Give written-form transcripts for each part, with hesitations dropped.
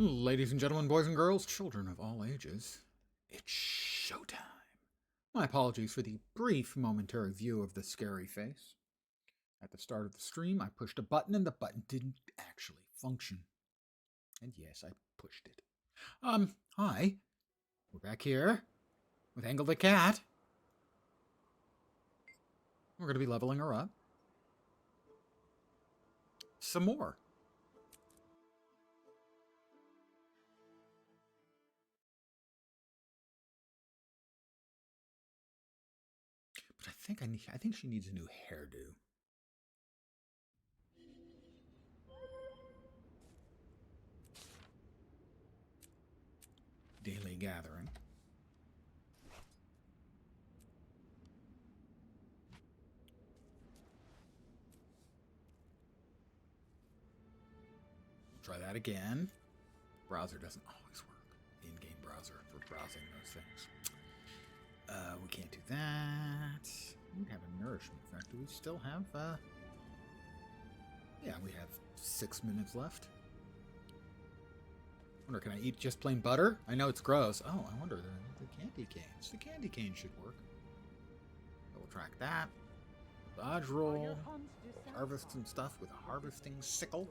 Ladies and gentlemen, boys and girls, children of all ages, it's showtime. My apologies for the brief momentary view of the scary face. At the start of the stream, I pushed a button and the button didn't actually function. And yes, I pushed it. Hi. We're back here with Angle the Cat. We're going to be leveling her up. Some more. But I think she needs a new hairdo. Daily gathering. Try that again. Browser doesn't always work. In-game browser for browsing those things. We can't do that. We have a nourishment effect. Do we still have, yeah, we have 6 minutes left. I wonder, can I eat just plain butter? I know it's gross. Oh, I wonder, the candy canes. The candy cane should work. So we'll track that. Dodge roll. Harvest some stuff with a harvesting sickle.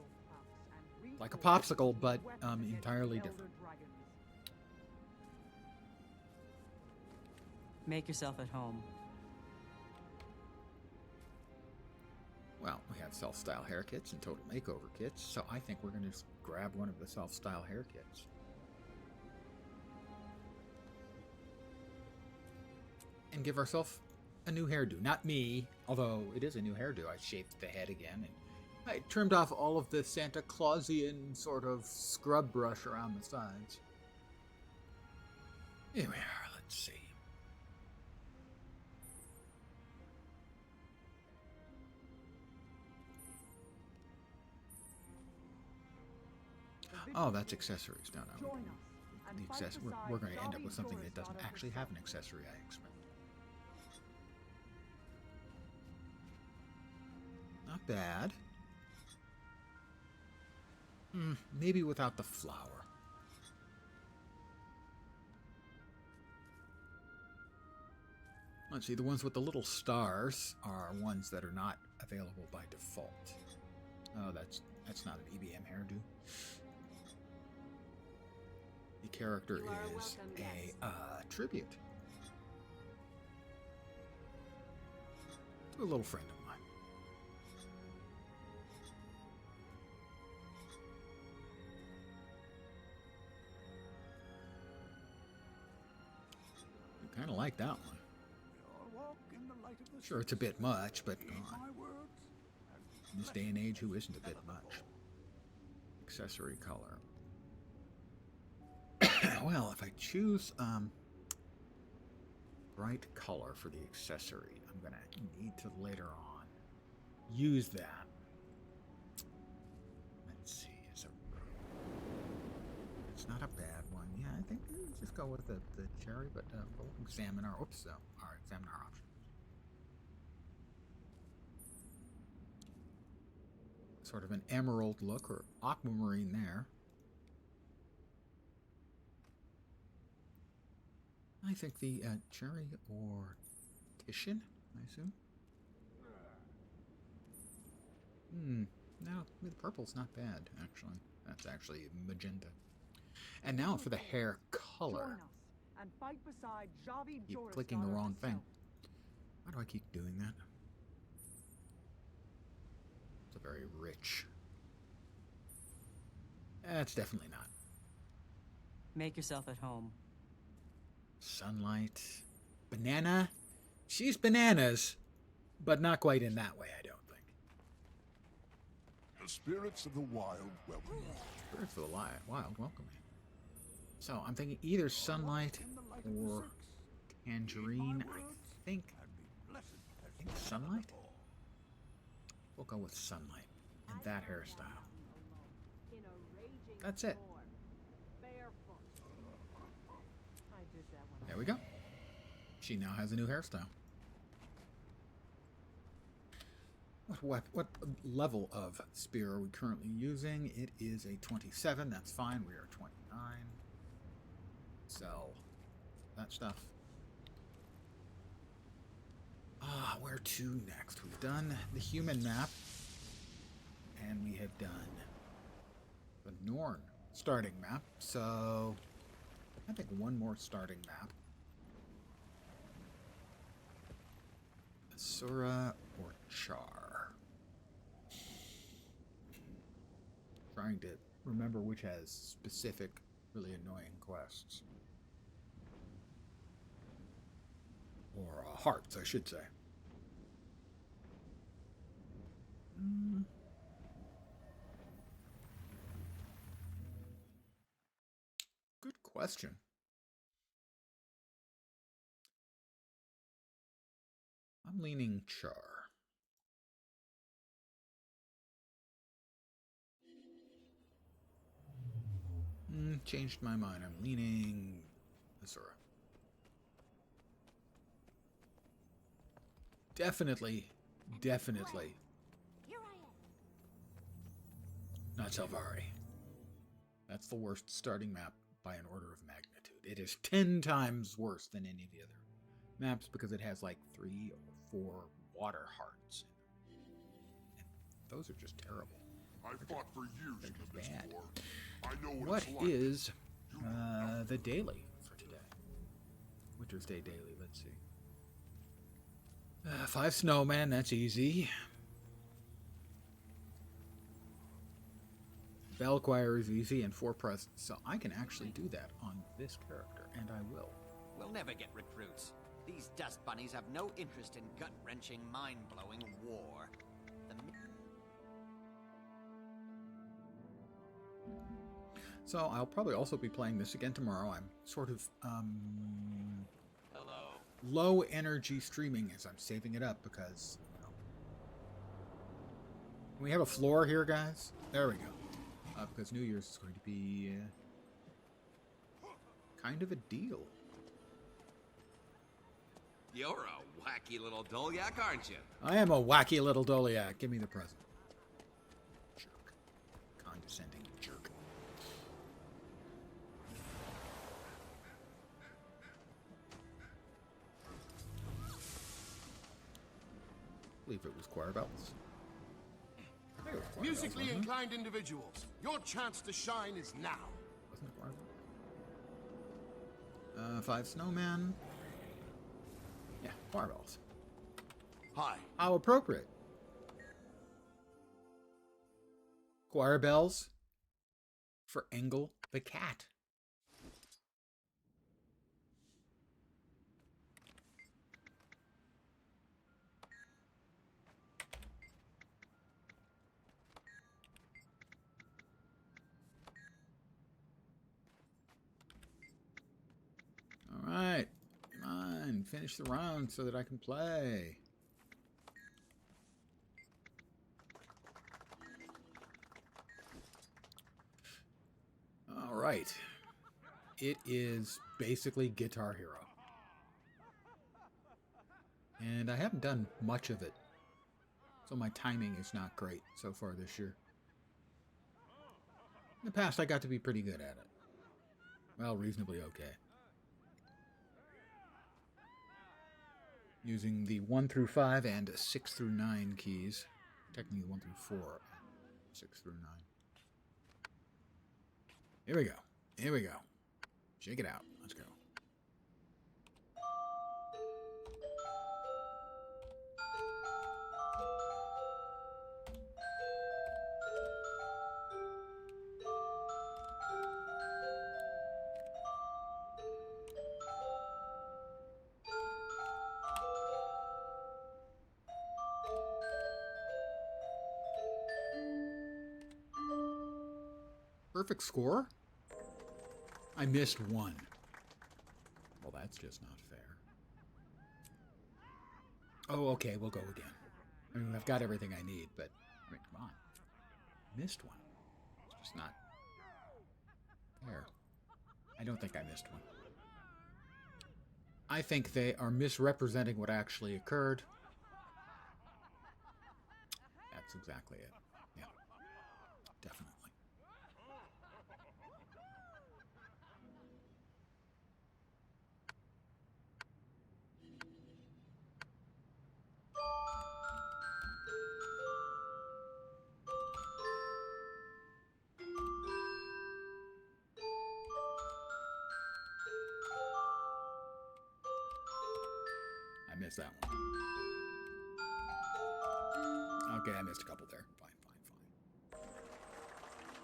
Like a popsicle, but entirely different. Make yourself at home. Well, we have self-style hair kits and total makeover kits, so I think we're going to just grab one of the self-style hair kits. And give ourselves a new hairdo. Not me, although it is a new hairdo. I shaped the head again, and I trimmed off all of the Santa Clausian sort of scrub brush around the sides. Here we are, let's see. Oh, that's accessories. No. We're going to end up with something that doesn't actually have an accessory, I expect. Not bad. Maybe without the flower. Let's see, the ones with the little stars are ones that are not available by default. Oh, that's not an EBM hairdo. The character is a tribute to a little friend of mine. I kind of like that one. Sure, it's a bit much, but come on. In this day and age, who isn't a bit much? Accessory color. Well, if I choose bright color for the accessory, I'm going to need to later on use that. Let's see. It's not a bad one. Yeah, I think we'll just go with the cherry, but we'll examine our examine our options. Sort of an emerald look or aquamarine there. I think the cherry or Titian, I assume. No, the purple's not bad, actually. That's actually magenta. And now for the hair color. Keep clicking the wrong thing. Why do I keep doing that? It's a very rich. That's definitely not. Make yourself at home. Sunlight. Banana. She's bananas, but not quite in that way, I don't think. The spirits of the wild welcome you. Spirits of the wild welcome me. So I'm thinking either sunlight or tangerine. I think sunlight? We'll go with sunlight and that hairstyle. That's it. There we go. She now has a new hairstyle. What level of spear are we currently using? It is a 27. That's fine. We are 29. Sell that stuff. Where to next? We've done the human map, and we have done the Norn starting map. So I think one more starting map. Asura or Char. Trying to remember which has specific, really annoying quests. Or hearts, I should say. Good question. I'm leaning Char. Changed my mind. I'm leaning Asura. Definitely not Salvari. That's the worst starting map by an order of magnitude. It is 10 times worse than any of the other maps because it has like 3 or 4 water hearts. And those are just terrible. I fought for years in the Mist bad. War. I know What it's like. is the daily for today? Winter's Day daily, let's see. 5 snowmen, that's easy. Bell choir is easy, and 4 presents. So I can actually do that on this character, and I will. We'll never get recruits. These dust bunnies have no interest in gut-wrenching, mind-blowing war. So I'll probably also be playing this again tomorrow. I'm sort of Hello. low energy streaming as I'm saving it up because we have a floor here, guys. There we go. Because New Year's is going to be kind of a deal. You're a wacky little Dolyak, aren't you? I am a wacky little Doliak. Give me the present. Jerk. Condescending jerk. I believe it was choir bells. Musically inclined individuals, your chance to shine is now. Wasn't it choir bells? 5 snowmen. Yeah, choir bells. Hi. How appropriate. Choir bells for Engel the cat. All right, come on, finish the round so that I can play. All right, it is basically Guitar Hero. And I haven't done much of it, so my timing is not great so far this year. In the past, I got to be pretty good at it. Well, reasonably okay. Using the 1 through 5 and 6 through 9 keys. Technically 1 through 4 and 6 through 9. Here we go. Here we go. Shake it out. Let's go. Perfect score? I missed 1. Well, that's just not fair. Oh, okay, we'll go again. I mean, I've got everything I need, but, I mean, come on. Missed 1. It's just not fair. I don't think I missed 1. I think they are misrepresenting what actually occurred. That's exactly it. Yeah, definitely. I missed that one. Okay, I missed a couple there. Fine, fine, fine.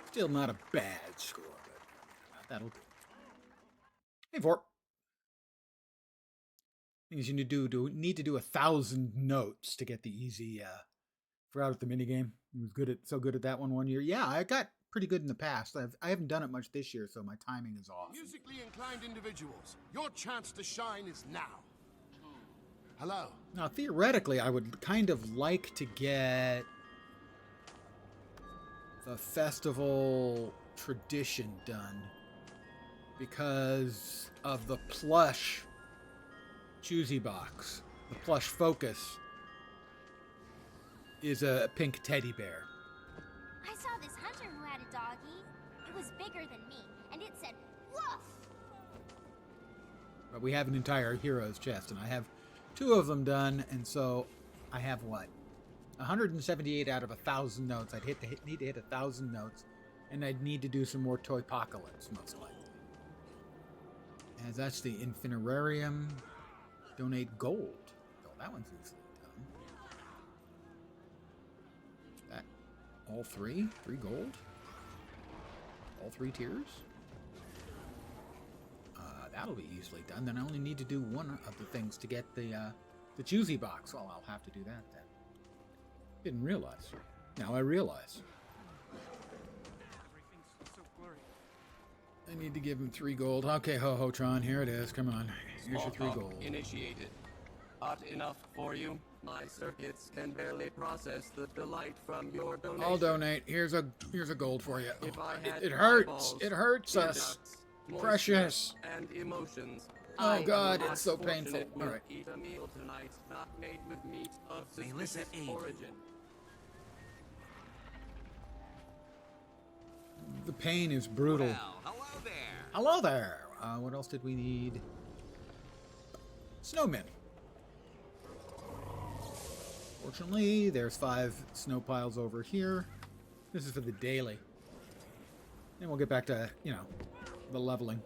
Still not a bad score, but that'll do. Hey, Vorp. Things you need to do 1,000 notes to get the easy. Forgot at the minigame. He was so good at that one year. Yeah, I got pretty good in the past. I haven't done it much this year, so my timing is off. Musically inclined individuals, your chance to shine is now. Hello. Now, theoretically, I would kind of like to get the festival tradition done because of the plush choosy box. The plush focus is a pink teddy bear. I saw this hunter who had a doggy. It was bigger than me, and it said, "Woof!" But we have an entire hero's chest, and I have 2 of them done, and so I have what? 178 out of 1,000 notes. I'd need to hit 1,000 notes, and I'd need to do some more Toypocalypse, most likely. As that's the Infinirarium. Donate gold. Oh, that one's easily done. That, all 3? 3 gold? All 3 tiers? That'll be easily done. Then I only need to do one of the things to get the choosy box. Well, I'll have to do that then. Didn't realize. Now I realize. Everything's so blurry. I need to give him 3 gold. Okay, Ho-Ho-Tron, here it is. Come on. Here's your 3 gold. Initiated. Hot enough for you? My circuits can barely process the delight from your donation. I'll donate. Here's a gold for you. If I had It hurts. eyeballs, It hurts us. ducts, moisture, Precious. and emotions. Oh, I God, am it's so fortunate painful. will All right. Eat a meal tonight, not made with meat of Melissa suspicious Aid. origin. The pain is brutal. Well, hello there. Hello there. What else did we need? Snowmen. Fortunately, there's 5 snow piles over here. This is for the daily. And we'll get back to, the leveling.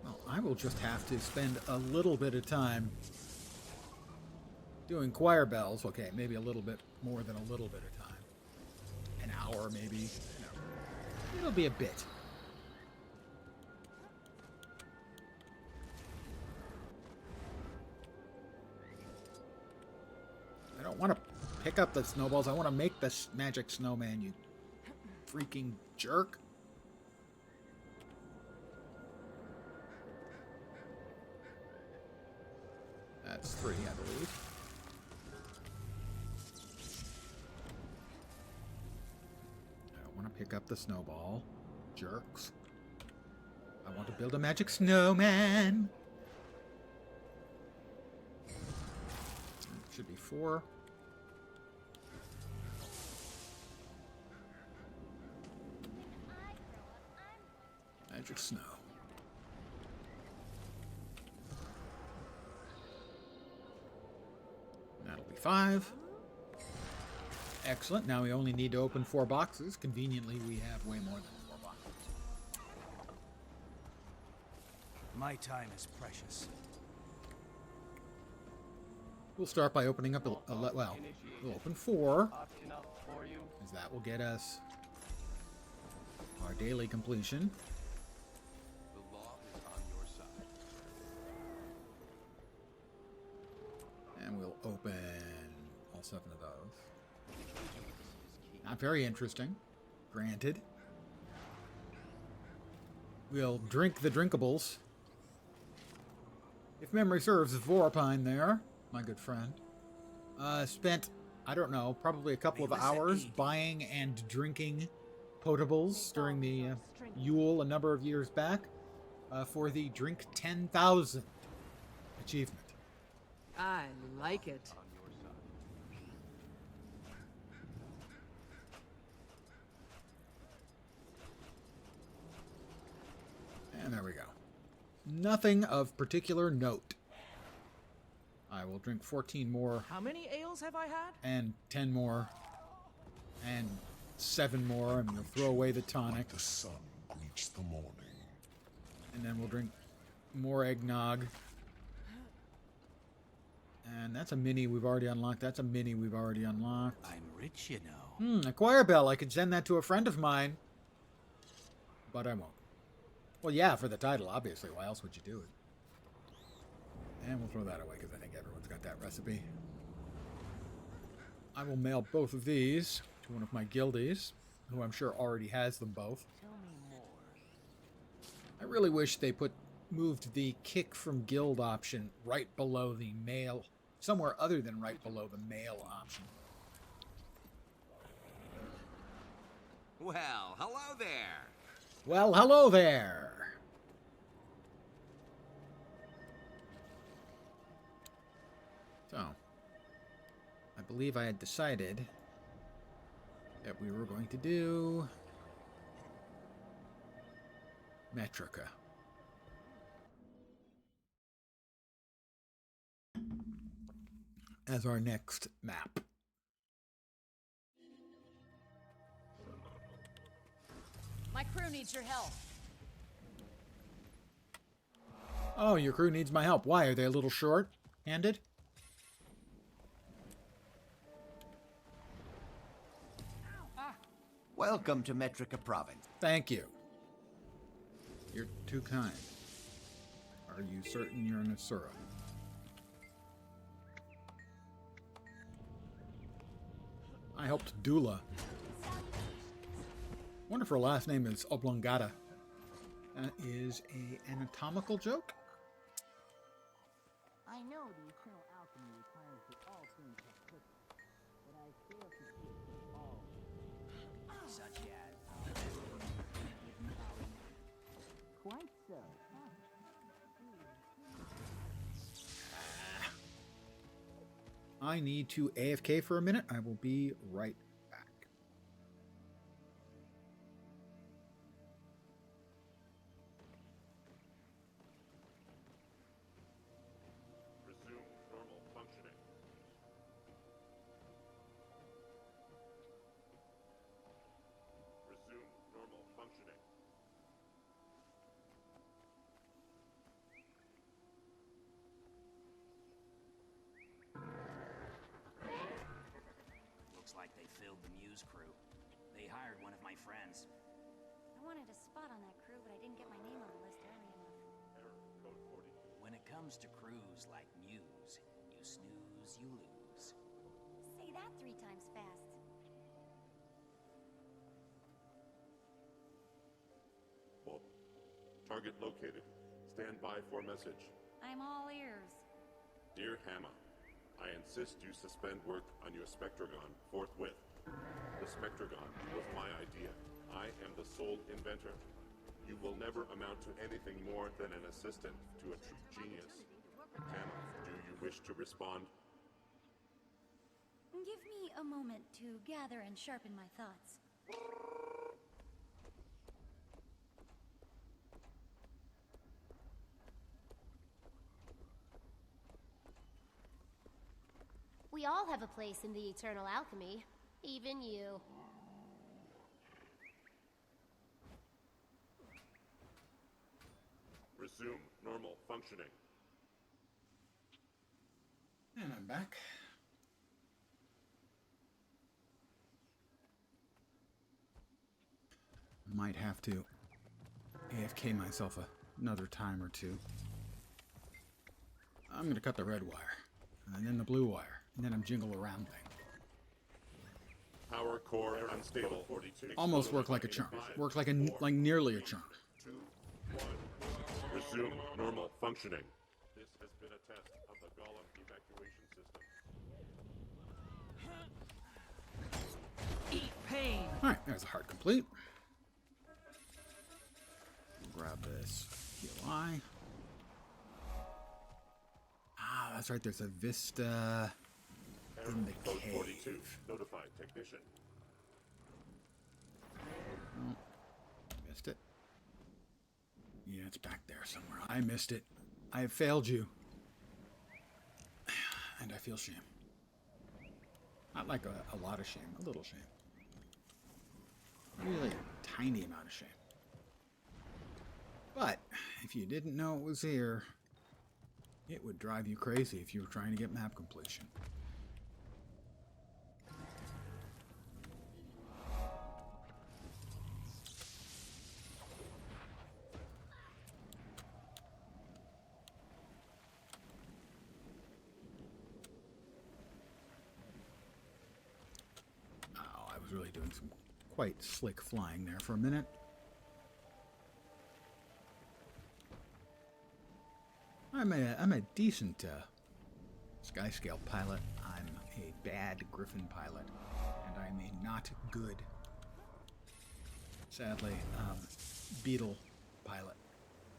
Well, I will just have to spend a little bit of time doing choir bells. Okay, maybe a little bit more than a little bit of time. An hour, maybe. It'll be a bit. I don't want to pick up the snowballs. I want to make this magic snowman, you freaking jerk. That's 3, I believe. I don't want to pick up the snowball. Jerks. I want to build a magic snowman. Should be 4. Magic snow. That'll be 5. Excellent. Now we only need to open 4 boxes. Conveniently, we have way more than 4 boxes. My time is precious. We'll start by opening up we'll open 4, Hot enough for you? as that will get us our daily completion. The law is on your side. And we'll open all 7 of those. Not very interesting. Granted. We'll drink the drinkables. If memory serves, Vorpine there, my good friend, spent I don't know, probably a couple of Listen, hours Edie. buying and drinking potables during the Yule a number of years back for the Drink 10,000 achievement. I like it. On your side. And there we go. Nothing of particular note. I will drink 14 more How many ales have I had? and 10 more and 7 more, and we'll throw away the tonic. The sun greets the morning. And then we'll drink more eggnog. And that's a mini we've already unlocked. That's a mini we've already unlocked. I'm rich, you know. A choir bell. I could send that to a friend of mine. But I won't. Well, yeah, for the title, obviously. Why else would you do it? And we'll throw that away because I think everyone's got that recipe. I will mail both of these to one of my guildies, who I'm sure already has them both. I really wish they moved the kick from guild option right below the mail, somewhere other than right below the mail option. Well, hello there. Well, hello there. So, I believe I had decided that we were going to do Metrica. As our next map. My crew needs your help. Oh, your crew needs my help. Why? Are they a little short-handed? Welcome to Metrica Province. Thank you. You're too kind. Are you certain you're an Asura? I helped Dula. Wonder if her last name is Oblongata. That is a anatomical joke? I know the eternal alchemy requires that all things have purpose, but I fail to see all. Such as quite so. I need to AFK for a minute. I will be right back. Resume normal functioning. Resume normal functioning. Looks like they filled the Muse crew. They hired one of my friends. I wanted a spot on that crew, but I didn't get my name on the list early enough. Error code 40. When it comes to crews like Muse, you snooze, you lose. Say that 3 times fast. Well, target located. Stand by for message. I'm all ears. Dear Hamma, I insist you suspend work on your Spectragon forthwith. The Spectragon was my idea. I am the sole inventor. You will never amount to anything more than an assistant to a true genius. Hamma, do you wish to respond? Give me a moment to gather and sharpen my thoughts. We all have a place in the eternal alchemy. Even you. Resume normal functioning. And I'm back. Might have to AFK myself another time or two. I'm going to cut the red wire, and then the blue wire, and then I'm jingle around thing. Power core unstable. 42. Almost work like a chunk. Work like nearly a chunk. 2, 1. Resume normal functioning. This has been a test of the Golem evacuation system. Eat pain. Alright, there's a heart complete. Grab this POI. Ah, that's right, there's a Vista in the Code 42. cave. Notified technician. Oh, missed it. Yeah, it's back there somewhere. I missed it. I have failed you. And I feel shame. Not like a lot of shame, a little shame. Really a tiny amount of shame. But if you didn't know it was here, it would drive you crazy if you were trying to get map completion. Oh, I was really doing some quite slick flying there for a minute. I'm a decent Skyscale pilot. I'm a bad Griffin pilot, and I'm a not good, sadly, Beetle pilot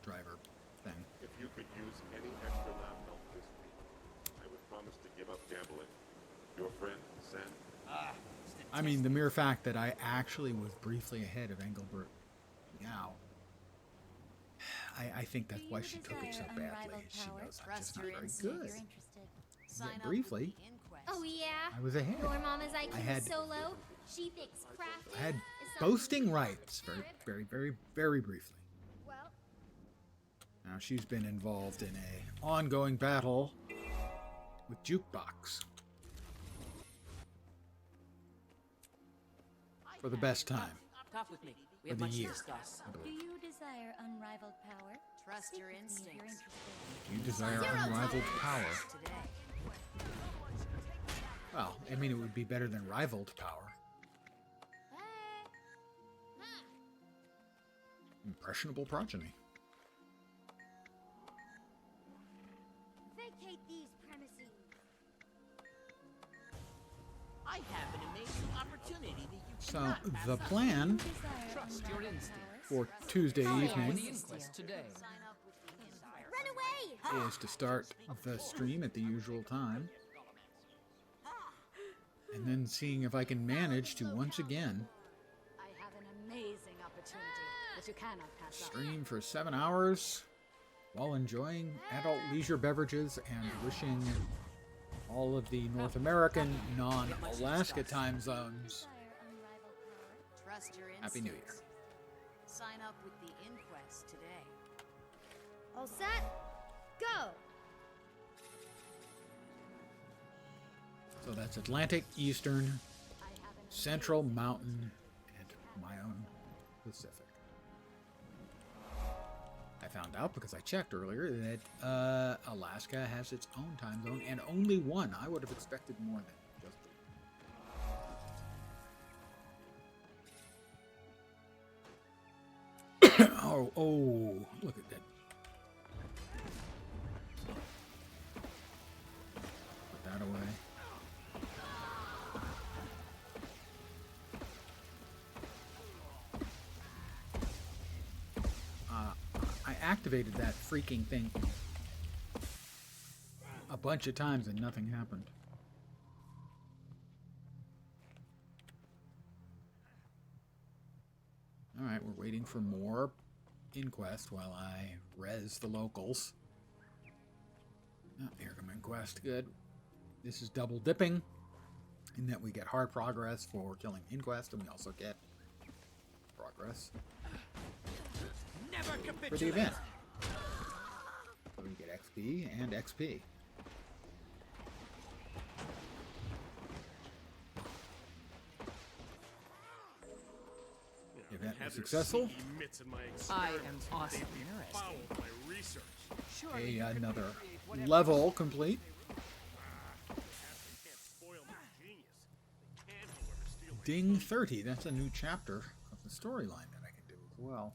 driver thing. If you could use any extra lab help this week, I would promise to give up gambling. Your friend, Sen. I mean, the mere fact that I actually was briefly ahead of Engelbert Meow, I think that's why she took it so badly. She knows I'm just not very good. Yeah, briefly, Oh yeah? I was ahead. Your mama's IQ I had- is so low, she thinks crafting I had is something boasting rights very briefly. Well, Now she's been involved in a ongoing battle with Jukebox for the best time Talk with me. We of have the much to year, discuss. I do believe. you desire unrivaled power? Trust Speak your with me if you're instincts. interested. You desire unrivaled power. Today. Well, I mean, it would be better than rivaled power. Impressionable progeny. Vacate these premises. I have an amazing opportunity that you So cannot pass the up. plan Trust your instincts. for Tuesday Oh, yeah. evening The inquest today. Run away! is to start the stream at the usual time, and then seeing if I can manage to once again I have an amazing opportunity that you cannot pass up. stream for 7 hours while enjoying adult leisure beverages and wishing all of the North American non-Alaska time zones Desire unrivaled power. Trust your instincts. Happy New Year. Sign up with the inquest today. All set? Go! So that's Atlantic, Eastern, I have an Central, Mountain, and my own Pacific. I found out because I checked earlier that Alaska has its own time zone and only one. I would have expected more than just oh, look at that. Put that away. I activated that freaking thing a bunch of times and nothing happened. Alright, we're waiting for more Inquest while I res the locals. Oh, here come Inquest, good. This is double dipping in that we get hard progress for killing Inquest and we also get progress Never for the capitulate. event. So we get XP and XP. Event was successful. I am awesome. Another level complete. Ding 30. That's a new chapter of the storyline that I can do as well.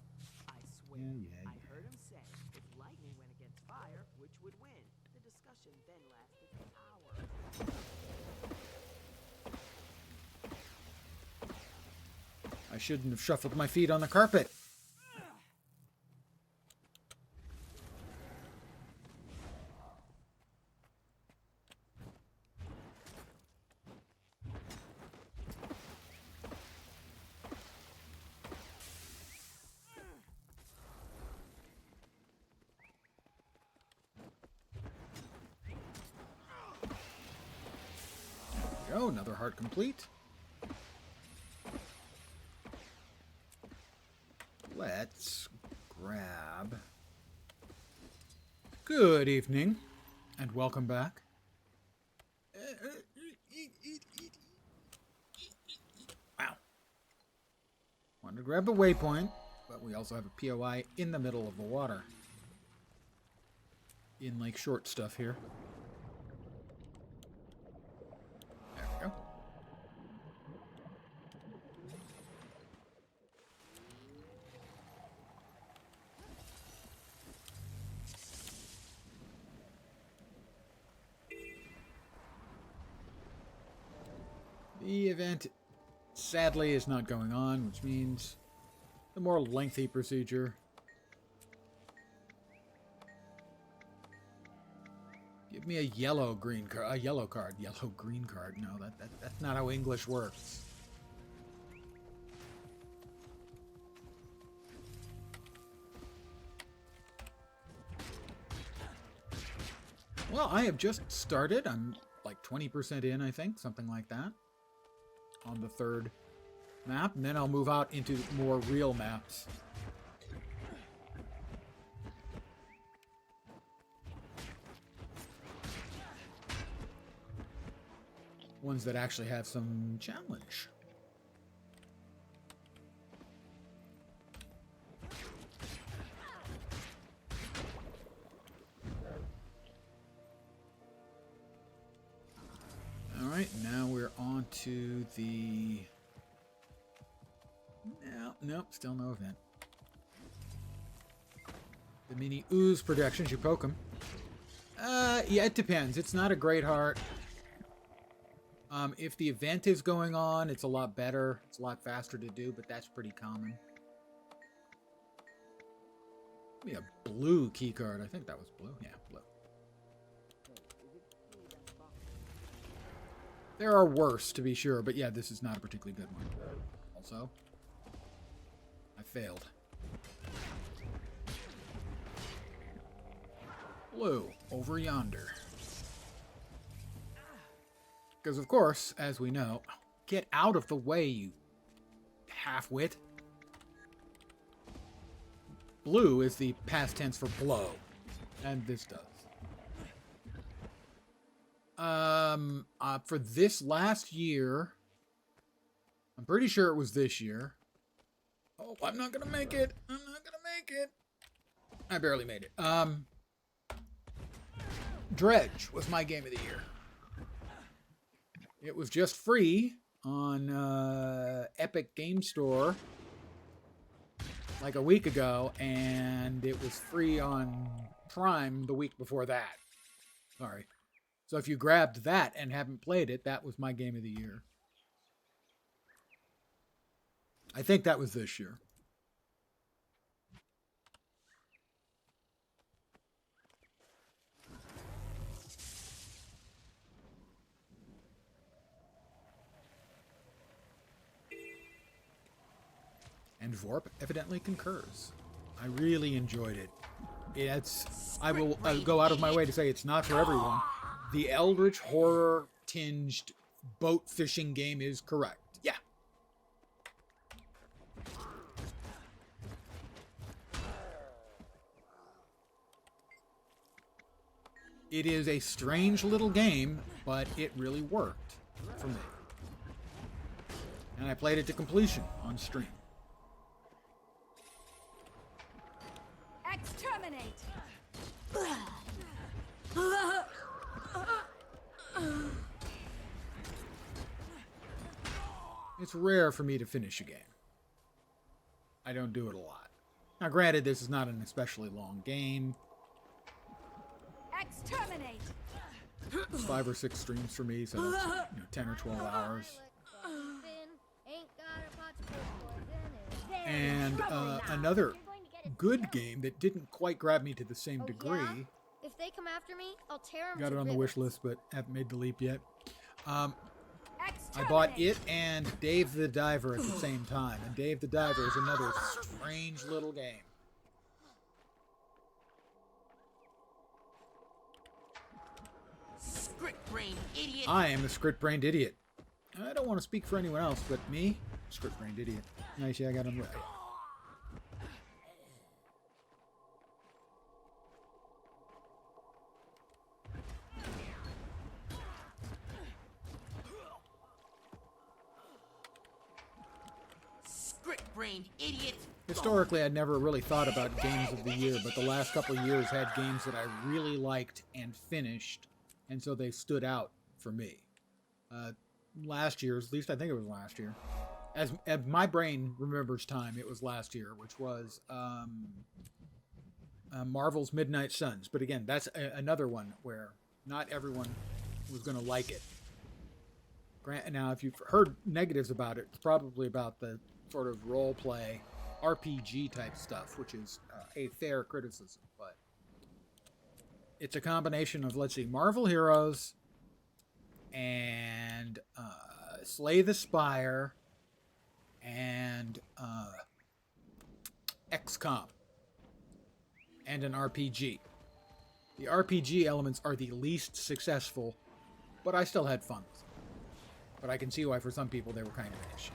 I swear, Yeah. I heard him say if lightning went against fire, which would win? The discussion then lasted for hours. I shouldn't have shuffled my feet on the carpet. There we go, another heart complete. Let's grab... Good evening, and welcome back. Wow. Wanted to grab a waypoint, but we also have a POI in the middle of the water. In, like, short stuff here. There we go. The event, sadly, is not going on, which means the more lengthy procedure. Give me a yellow-green card. A yellow card. Yellow-green card. No, that's not how English works. Well, I have just started. I'm like 20% in, I think. Something like that. On the third map. And then I'll move out into more real maps. Ones that actually have some challenge. Alright, now we're on to the... Nope, still no event. The mini ooze protections, you poke them. Yeah, it depends. It's not a great heart. If the event is going on, it's a lot better. It's a lot faster to do, but that's pretty common. Give me a blue key card. I think that was blue. Yeah, blue. There are worse, to be sure, but yeah, this is not a particularly good one. Also, I failed. Blue, over yonder. Because, of course, as we know... Get out of the way, you half-wit. Blue is the past tense for blow. And this does. For this last year... I'm pretty sure it was this year. Oh, I'm not gonna make it. I'm not gonna make it. I barely made it. Dredge was my game of the year. It was just free on Epic Game Store like a week ago, and it was free on Prime the week before that. Sorry. So if you grabbed that and haven't played it, that was my game of the year. I think that was this year. And Vorp evidently concurs. I really enjoyed it. I will go out of my way to say it's not for everyone. The Eldritch horror-tinged boat fishing game is correct. Yeah. It is a strange little game, but it really worked for me. And I played it to completion on stream. Exterminate! It's rare for me to finish a game. I don't do it a lot. Now, granted, this is not an especially long game. Exterminate! It's 5 or 6 streams for me, so that's 10 or 12 hours. Ain't got a pot to put for another good game that didn't quite grab me to the same degree. Yeah? If they come after me, I'll tear them Got to it on the wish ribbons. list, but haven't made the leap yet. I bought it and Dave the Diver at the same time, and Dave the Diver is another strange little game. Script-brained idiot! I am a script-brained idiot. I don't want to speak for anyone else, but me, script-brained idiot. Nice, yeah, I got him right. Script-brained idiot! Historically, I'd never really thought about games of the year, but the last couple of years had games that I really liked and finished, and so they stood out for me. Last year's, at least I think it was last year, as my brain remembers time, it was last year, which was Marvel's Midnight Suns. But again, that's another one where not everyone was going to like it. Now, if you've heard negatives about it, it's probably about the sort of role play RPG type stuff, which is a fair criticism, but it's a combination of, let's see, Marvel Heroes and Slay the Spire and XCOM and an RPG. The RPG elements are the least successful, but I still had fun with them. But I can see why for some people they were kind of an issue.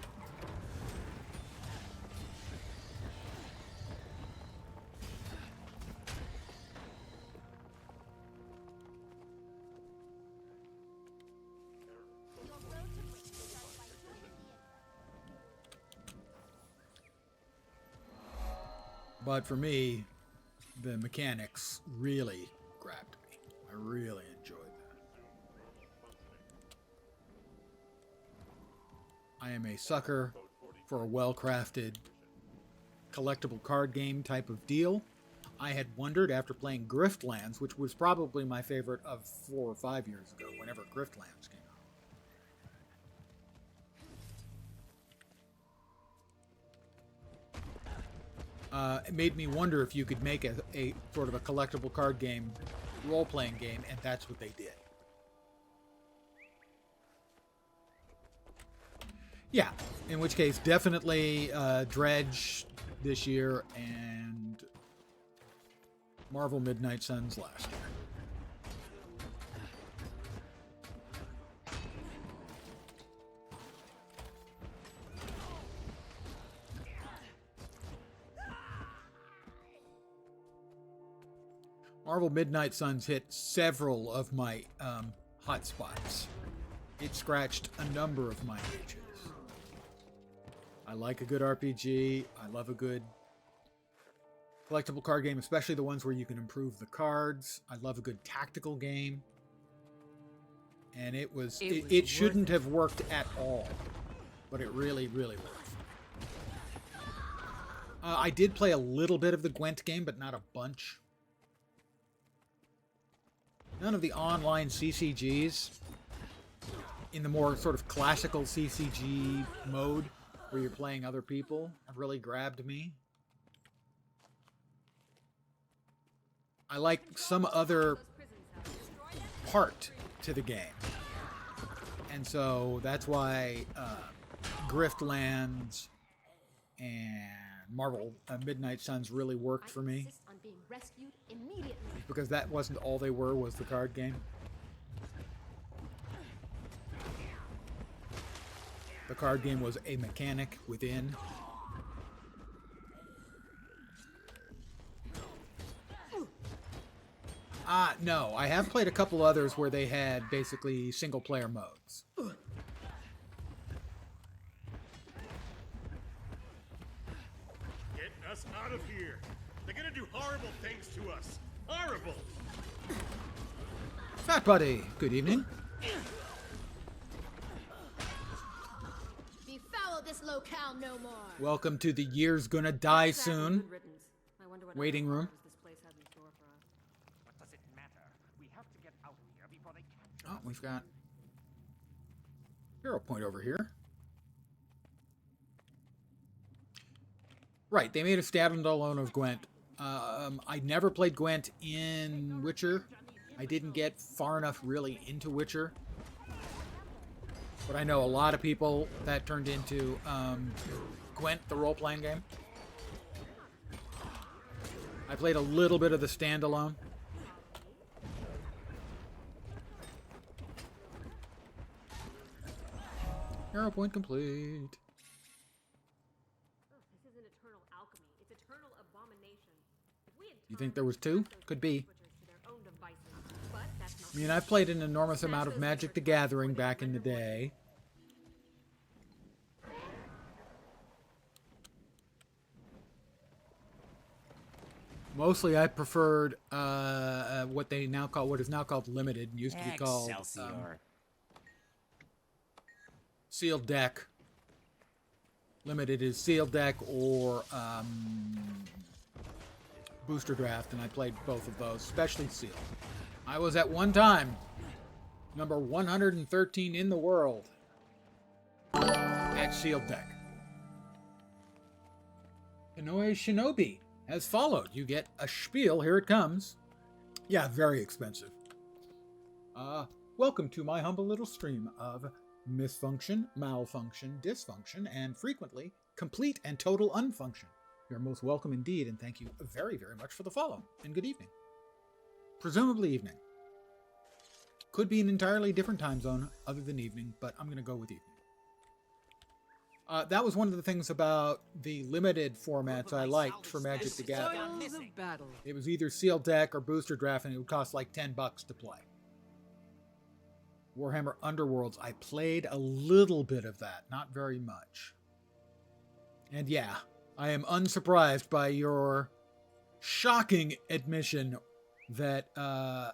But for me, the mechanics really grabbed me. I really enjoyed that. I am a sucker for a well-crafted collectible card game type of deal. I had wondered after playing Griftlands, which was probably my favorite of 4 or 5 years ago, whenever Griftlands came out. It made me wonder if you could make a sort of a collectible card game, role-playing game, and that's what they did. Yeah, in which case, definitely Dredge this year and Marvel Midnight Suns last year. Marvel Midnight Suns hit several of my hot spots. It scratched a number of my itches. I like a good RPG. I love a good collectible card game, especially the ones where you can improve the cards. I love a good tactical game. And it shouldn't have worked at all, but it really, really worked. I did play a little bit of the Gwent game, but not a bunch. None of the online CCGs in the more sort of classical CCG mode where you're playing other people have really grabbed me. I like some other part to the game. And so that's why Griftlands and Marvel Midnight Suns really worked for me. Because that wasn't all they were, was the card game. The card game was a mechanic within. No, I have played a couple others where they had basically single-player modes. Get us out of here! They're gonna do horrible things to us! Horrible! Fat Buddy, good evening. Befoul this locale no more. Welcome to the Year's Gonna Die Soon waiting room. What does it matter? We have to get out of here before they capture Oh, we've got hero point over here. Right, they made a standalone of Gwent. I never played Gwent in Witcher. I didn't get far enough really into Witcher. But I know a lot of people that turned into Gwent, the role-playing game. I played a little bit of the standalone. Hero point complete. This isn't eternal alchemy. It's eternal abomination. You think there was two? Could be. I mean, I've played an enormous amount of Magic the Gathering back in the day. Mostly, I preferred what is now called limited. Used to be called sealed deck. Limited is sealed deck or booster draft, and I played both of those, especially sealed. I was at one time number 113 in the world at sealed deck. Inoue Shinobi has followed. You get a spiel. Here it comes. Yeah, very expensive. Welcome to my humble little stream of misfunction, malfunction, dysfunction, and frequently complete and total unfunction. You're most welcome indeed, and thank you very, very much for the follow, and good evening. Presumably evening. Could be an entirely different time zone other than evening, but I'm going to go with evening. That was one of the things about the limited formats I liked for Magic the Gathering. It was either sealed deck or booster draft, and it would cost like $10 to play. Warhammer Underworlds, I played a little bit of that, not very much. And yeah, I am unsurprised by your shocking admission that that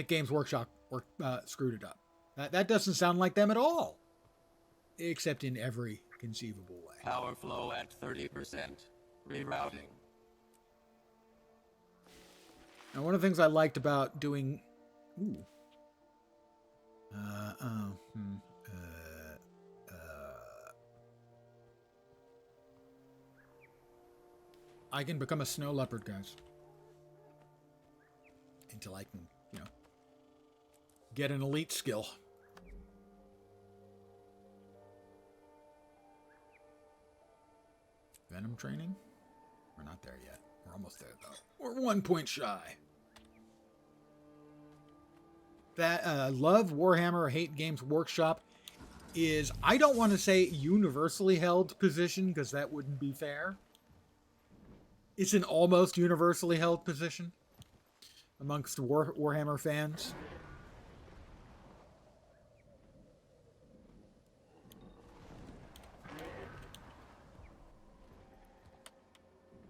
Games Workshop screwed it up. That doesn't sound like them at all. Except in every conceivable way. Power flow at 30%. Rerouting. Now, one of the things I liked about doing... I can become a snow leopard, guys. Until I can, get an elite skill. Venom training? We're not there yet. We're almost there, though. We're 1 point shy. That love Warhammer, hate Games Workshop is, I don't want to say universally held position, because that wouldn't be fair. It's an almost universally held position amongst Warhammer fans.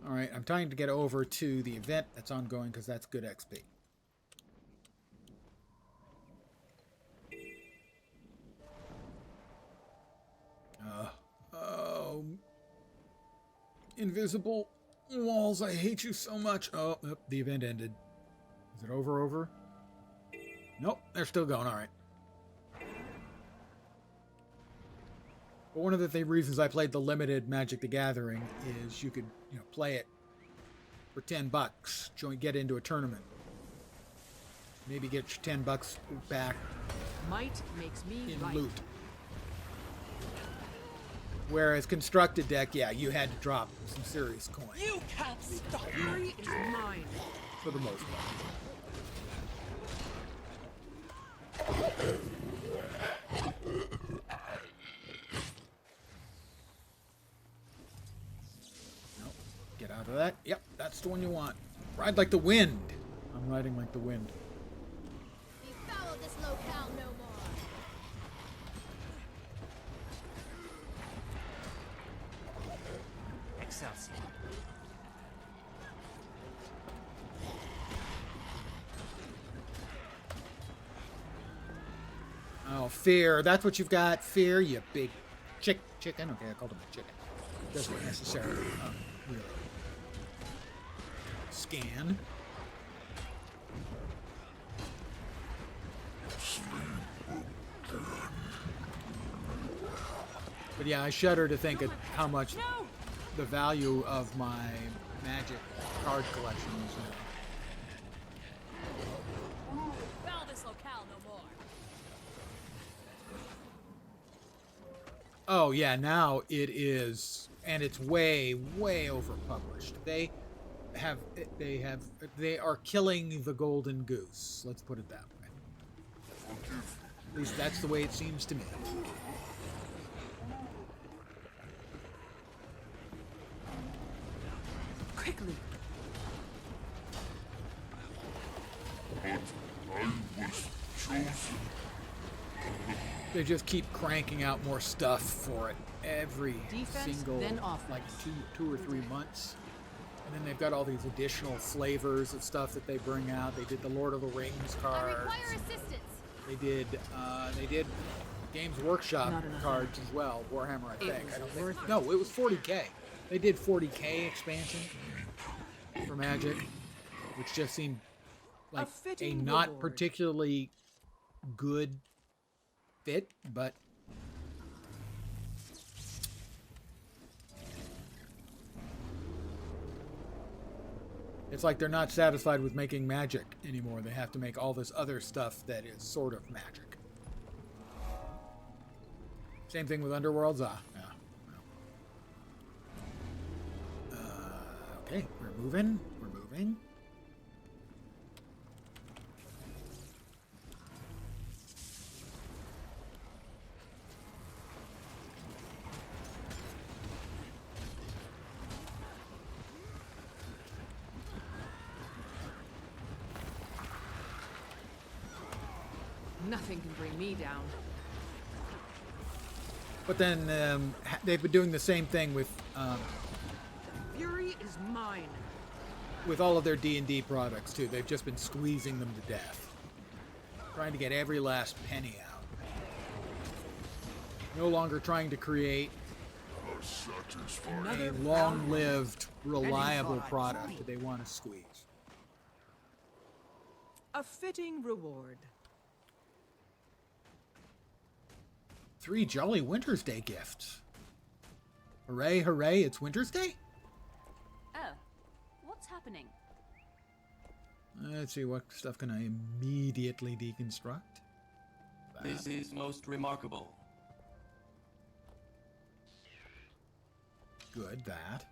Alright, I'm trying to get over to the event that's ongoing because that's good XP. Oh. Invisible walls, I hate you so much. Oh, the event ended. Is it over? Nope, they're still going, alright. But one of the reasons I played the limited Magic the Gathering is you could, play it for $10. Get into a tournament. Maybe get your $10 back Might makes me in right. loot. Whereas constructed deck, yeah, you had to drop some serious coin. You can't stop. Fury is mine. For the most part. Nope. Get out of that. Yep, that's the one you want. Ride like the wind. I'm riding like the wind. Follow this locale no more. Excelsior. Oh, fear. That's what you've got. Fear, you big chicken. Okay, I called him a chicken. Doesn't necessarily really scan. But yeah, I shudder to think of how much the value of my Magic card collections. Foul this locale no more. Oh yeah, now it is, and it's way, way overpublished. They are killing the golden goose. Let's put it that way. At least that's the way it seems to me. Quickly. But I was chosen. They just keep cranking out more stuff for it every Defense, single then offense. like two or 3 months. And then they've got all these additional flavors of stuff that they bring out. They did the Lord of the Rings cards. I require assistance. They did Games Workshop cards as well. Warhammer, I think. I don't think. No, it was 40K. They did 40K expansion for Magic, which just seemed like a not particularly good fit, but it's like they're not satisfied with making Magic anymore. They have to make all this other stuff that is sort of Magic. Same thing with Underworlds. Yeah. Okay, we're moving. Nothing can bring me down. But then they've been doing the same thing with Fury is mine. with all of their D&D products too. They've just been squeezing them to death, trying to get every last penny out. No longer trying to create a long-lived, reliable product that they want to squeeze. A fitting reward. 3 jolly Winter's Day gifts. Hooray, hooray, it's Winter's Day? Oh, what's happening? Let's see, what stuff can I immediately deconstruct? This is most remarkable. Good, that.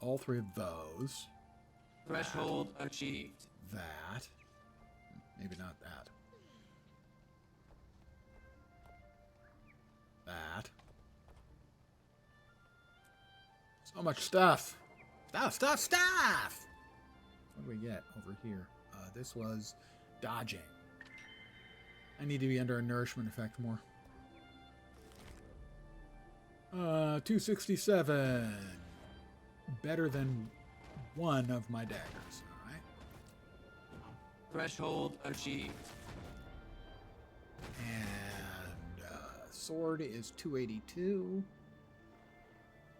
All 3 of those. Threshold achieved. That. Maybe not that. That. So much stuff. Stuff! What do we get over here? This was dodging. I need to be under a nourishment effect more. 267. Better than one of my daggers. Alright. Threshold achieved. And sword is 282.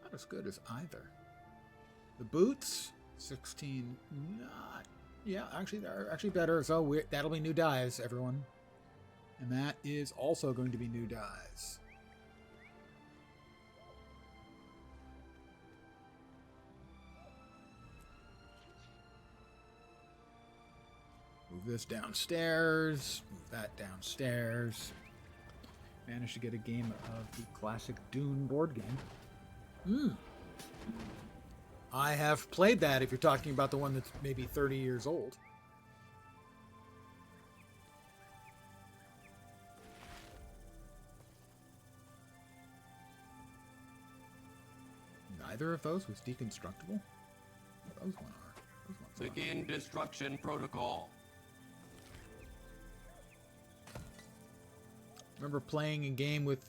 Not as good as either. The boots, 16. Not. Yeah, actually, they're actually better. So that'll be new dies, everyone. And that is also going to be new dies. Move this downstairs. Move that downstairs. Managed to get a game of the classic Dune board game. I have played that if you're talking about the one that's maybe 30 years old. Neither of those was deconstructible? Those one are. Those ones are. Begin destruction protocol. Remember playing a game with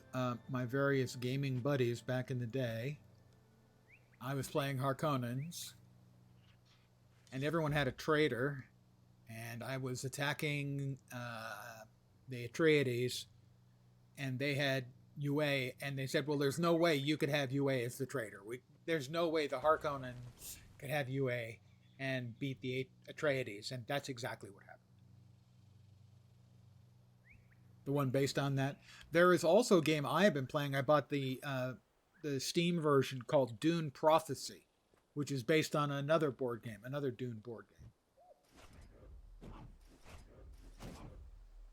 my various gaming buddies back in the day. I was playing Harkonnens, and everyone had a trader, and I was attacking the Atreides, and they had UA, and they said, well, there's no way you could have UA as the trader. There's no way the Harkonnens could have UA and beat the Atreides, and that's exactly what happened. The one based on that. There is also a game I have been playing. I bought the the Steam version called Dune Prophecy, which is based on another board game, another Dune board game.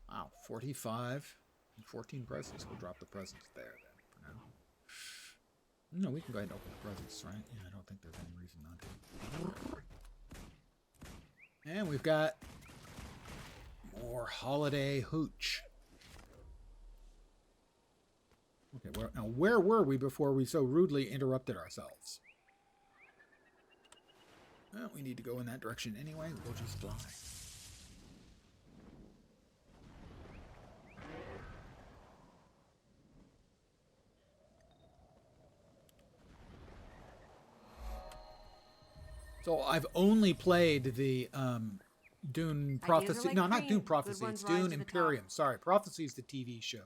Wow, 45 and 14 presents. We'll drop the presents there then for now. No, we can go ahead and open the presents, right? Yeah, I don't think there's any reason not to. And we've got more holiday hooch. Okay, now where were we before we so rudely interrupted ourselves? Well, we need to go in that direction anyway. We'll just fly. So I've only played the Dune Prophecy. No, not Dune Prophecy. It's Dune Imperium. Sorry, Prophecy is the TV show.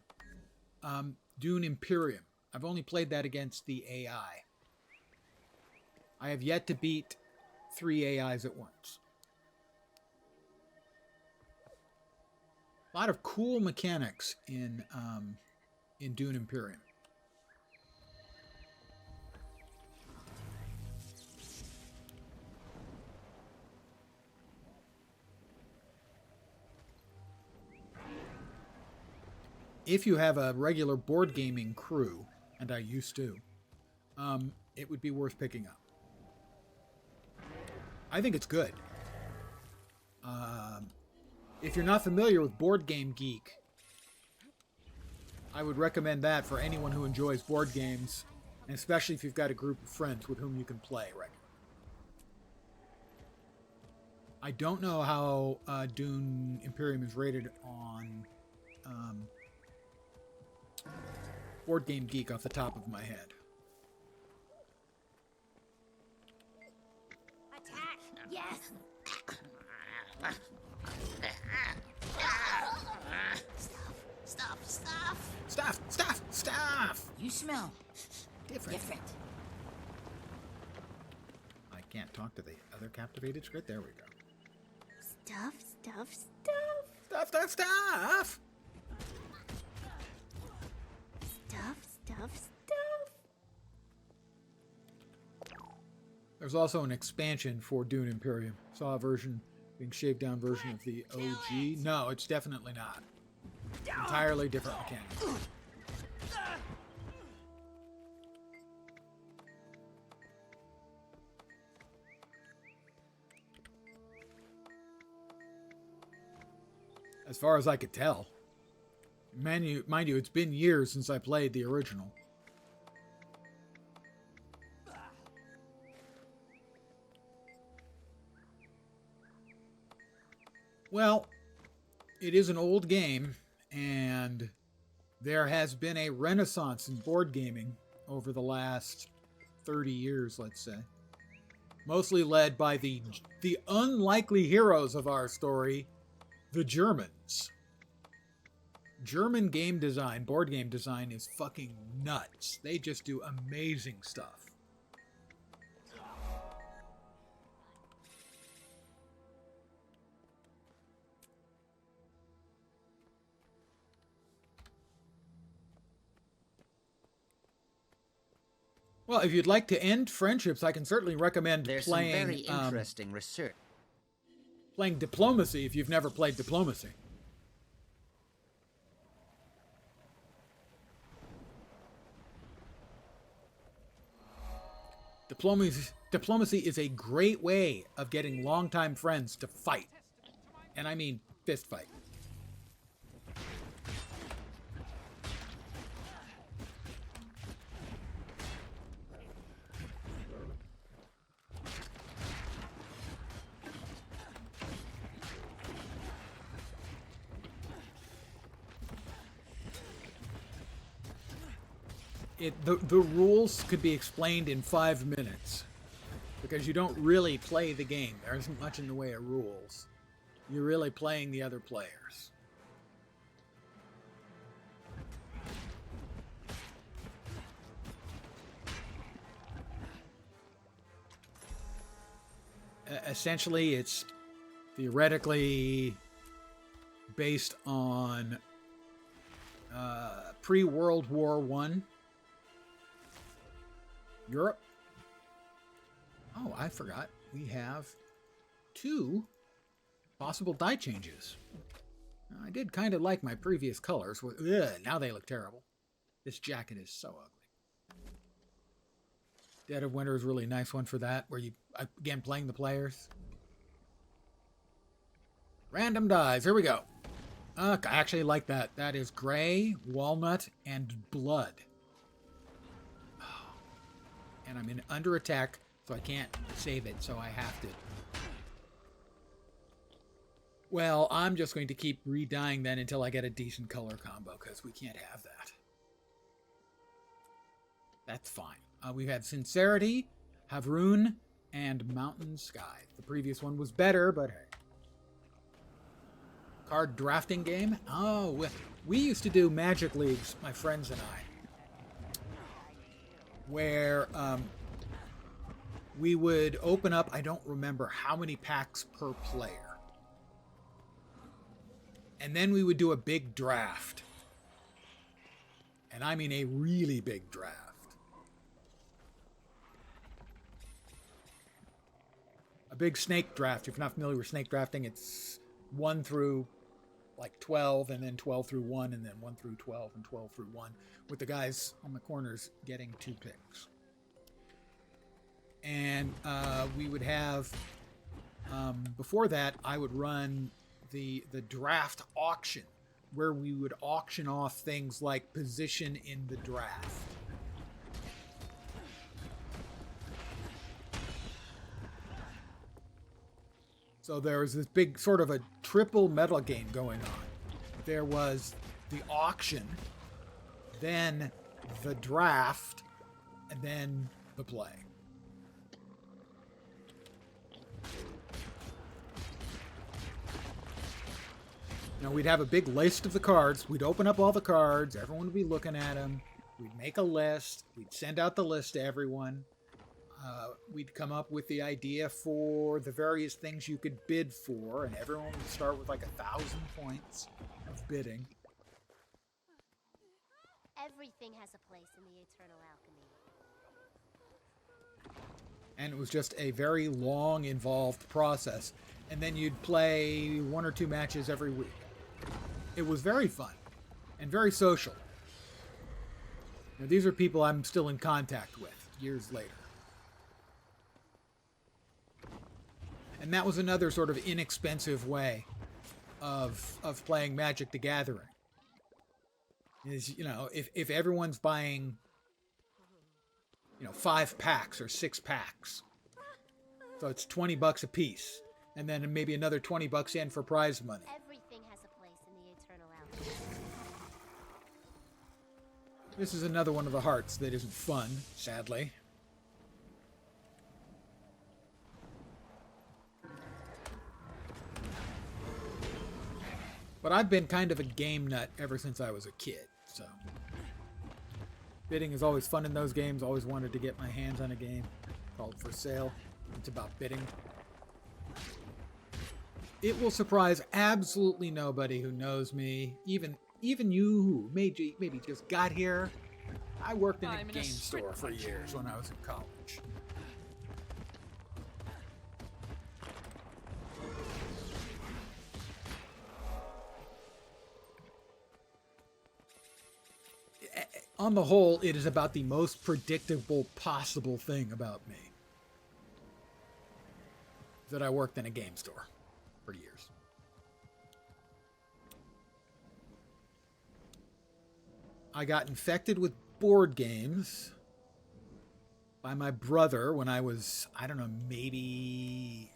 Dune Imperium. I've only played that against the AI. I have yet to beat 3 AIs at once. A lot of cool mechanics in Dune Imperium. If you have a regular board gaming crew, and I used to, it would be worth picking up. I think it's good. If you're not familiar with Board Game Geek, I would recommend that for anyone who enjoys board games, and especially if you've got a group of friends with whom you can play regularly. I don't know how Dune Imperium is rated on Board Game Geek off the top of my head. Attack! Yes! Stuff! You smell different. I can't talk to the other captivated squid. There we go. Stuff! There's also an expansion for Dune Imperium. Saw a version, being shaved down version of the OG. No, it's definitely not. Entirely different mechanics. As far as I could tell. Mind you, it's been years since I played the original. Well, it is an old game, and there has been a renaissance in board gaming over the last 30 years, let's say. Mostly led by the unlikely heroes of our story, the Germans. German game design, board game design, is fucking nuts. They just do amazing stuff. Well, if you'd like to end friendships, I can certainly recommend There's playing some very interesting research. Playing Diplomacy if you've never played Diplomacy. Diplomacy is a great way of getting longtime friends to fight. And I mean fist fight. The rules could be explained in 5 minutes because you don't really play the game. There isn't much in the way of rules. You're really playing the other players. Essentially, it's theoretically based on pre-World War I. Europe. Oh, I forgot. We have 2 possible dye changes. I did kind of like my previous colors. Ugh, now they look terrible. This jacket is so ugly. Dead of Winter is a really nice one for that, where you, again, playing the players. Random dyes. Here we go. I actually like that. That is gray, walnut, and blood. And I'm under attack, so I can't save it, so I have to. Well, I'm just going to keep re-dyeing then until I get a decent color combo, because we can't have that. That's fine. We have Sincerity, Havroon, and Mountain Sky. The previous one was better, but hey. Card drafting game? Oh, we used to do Magic Leagues, my friends and I, where we would open up, I don't remember how many packs per player. And then we would do a big draft. And I mean a really big draft. A big snake draft. If you're not familiar with snake drafting, it's 1 through like 12, and then 12 through 1, and then 1 through 12, and 12 through 1, with the guys on the corners getting 2 picks. And we would have, before that, I would run the draft auction, where we would auction off things like position in the draft. So there was this big sort of a triple meta game going on. There was the auction, then the draft, and then the play. Now we'd have a big list of the cards. We'd open up all the cards. Everyone would be looking at them. We'd make a list. We'd send out the list to everyone. We'd come up with the idea for the various things you could bid for, and everyone would start with like 1,000 points of bidding. Everything has a place in the Eternal Alchemy. And it was just a very long, involved process. And then you'd play 1 or 2 matches every week. It was very fun and very social. Now, these are people I'm still in contact with years later. And that was another sort of inexpensive way of playing Magic the Gathering. Is, you know, if everyone's buying, 5 packs or 6 packs, so it's $20 a piece, and then maybe another $20 in for prize money. Everything has a place in the Eternal Alchemy. This is another one of the hearts that isn't fun, sadly. But I've been kind of a game nut ever since I was a kid, so bidding is always fun in those games. Always wanted to get my hands on a game called For Sale. It's about bidding. It will surprise absolutely nobody who knows me, even you who maybe just got here. I worked in a game store for years when I was in college. On the whole, it is about the most predictable possible thing about me. That I worked in a game store for years. I got infected with board games by my brother when I was, I don't know, maybe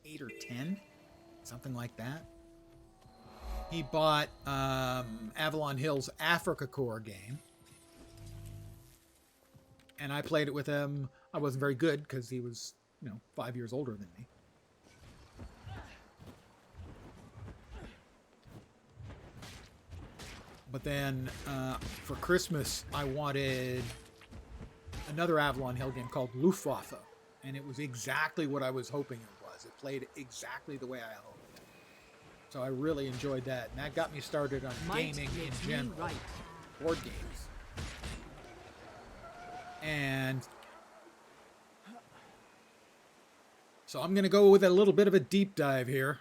8 or 10, something like that. He bought Avalon Hill's Africa Corps game. And I played it with him. I wasn't very good because he was, 5 years older than me. But then for Christmas, I wanted another Avalon Hill game called Luftwaffe. And it was exactly what I was hoping it was. It played exactly the way I hoped. So I really enjoyed that. And that got me started on gaming in general. Board games. And so I'm going to go with a little bit of a deep dive here.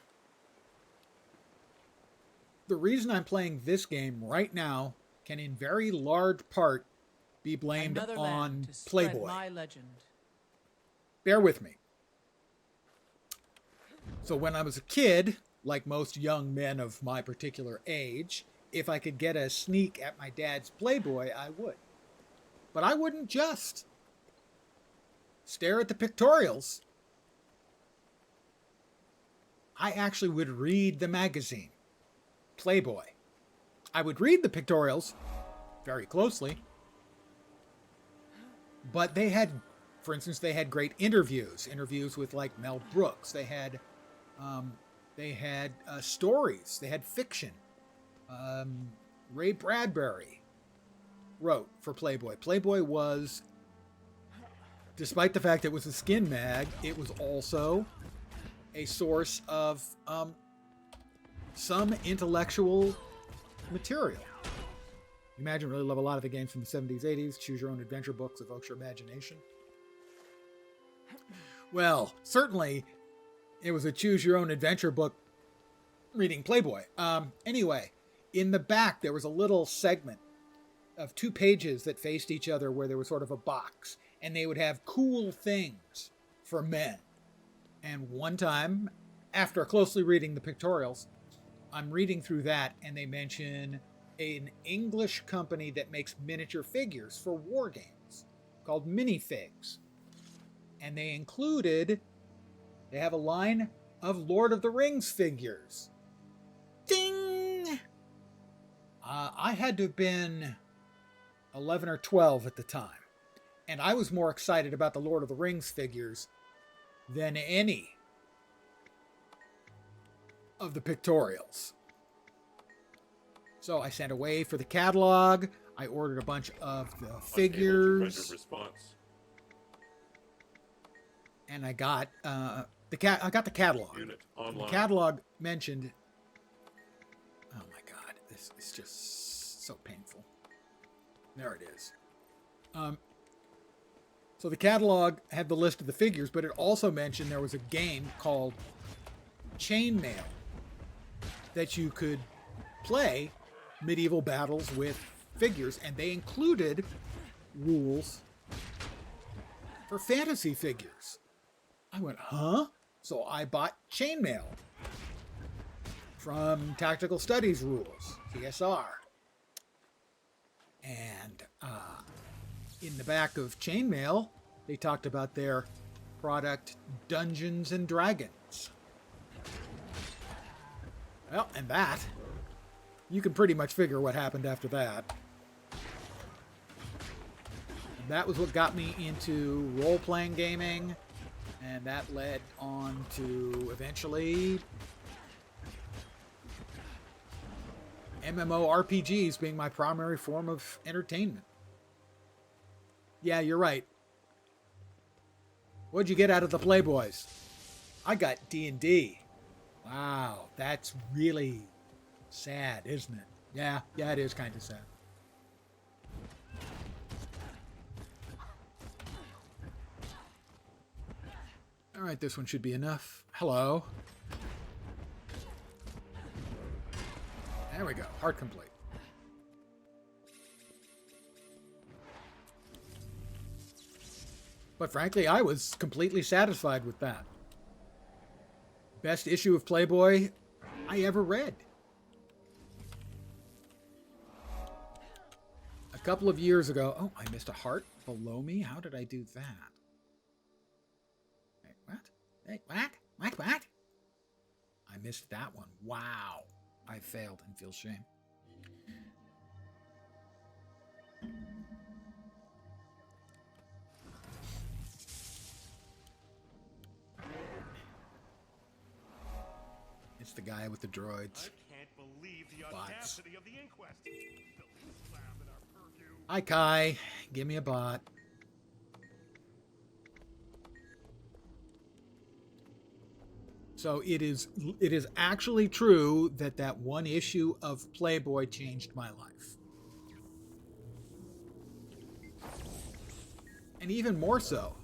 The reason I'm playing this game right now can in very large part be blamed Another on land to spread Playboy. my legend. Bear with me. So when I was a kid, like most young men of my particular age, if I could get a sneak at my dad's Playboy, I would. But I wouldn't just stare at the pictorials. I actually would read the magazine, Playboy. I would read the pictorials very closely, but they had, for instance, they had great interviews with like Mel Brooks. They had stories. They had fiction. Ray Bradbury wrote for Playboy. Playboy was, despite the fact it was a skin mag, it was also a source of some intellectual material. Imagine really love a lot of the games from the 70s, 80s. Choose your own adventure books evokes your imagination. Well, certainly it was a choose your own adventure book reading Playboy. Anyway, in the back there was a little segment of 2 pages that faced each other where there was sort of a box, and they would have cool things for men. And one time, after closely reading the pictorials, I'm reading through that, and they mention an English company that makes miniature figures for war games called Minifigs. And they have a line of Lord of the Rings figures. Ding! I had to have been 11 or 12 at the time. And I was more excited about the Lord of the Rings figures than any of the pictorials. So I sent away for the catalog. I ordered a bunch of the figures. And I got the catalog. The catalog mentioned, oh my god, this is just so painful. There it is. So the catalog had the list of the figures, but it also mentioned there was a game called Chainmail that you could play medieval battles with figures, and they included rules for fantasy figures. I went, huh? So I bought Chainmail from Tactical Studies Rules, TSR. And in the back of Chainmail, they talked about their product, Dungeons and Dragons. Well, and that, you can pretty much figure what happened after that. And that was what got me into role-playing gaming, and that led on to eventually MMORPGs being my primary form of entertainment. Yeah, you're right. What'd you get out of the Playboys? I got D&D. Wow, that's really sad, isn't it? Yeah, it is kind of sad. All right, this one should be enough. Hello. There we go. Heart complete. But frankly, I was completely satisfied with that. Best issue of Playboy I ever read. A couple of years ago. Oh, I missed a heart below me? How did I do that? Wait, what? Hey, what? I missed that one. Wow. I failed and feel shame. It's the guy with the droids. I can't believe the audacity of the inquest. Hi, Kai. Give me a bot. So it is actually true that one issue of Playboy changed my life. And even more so,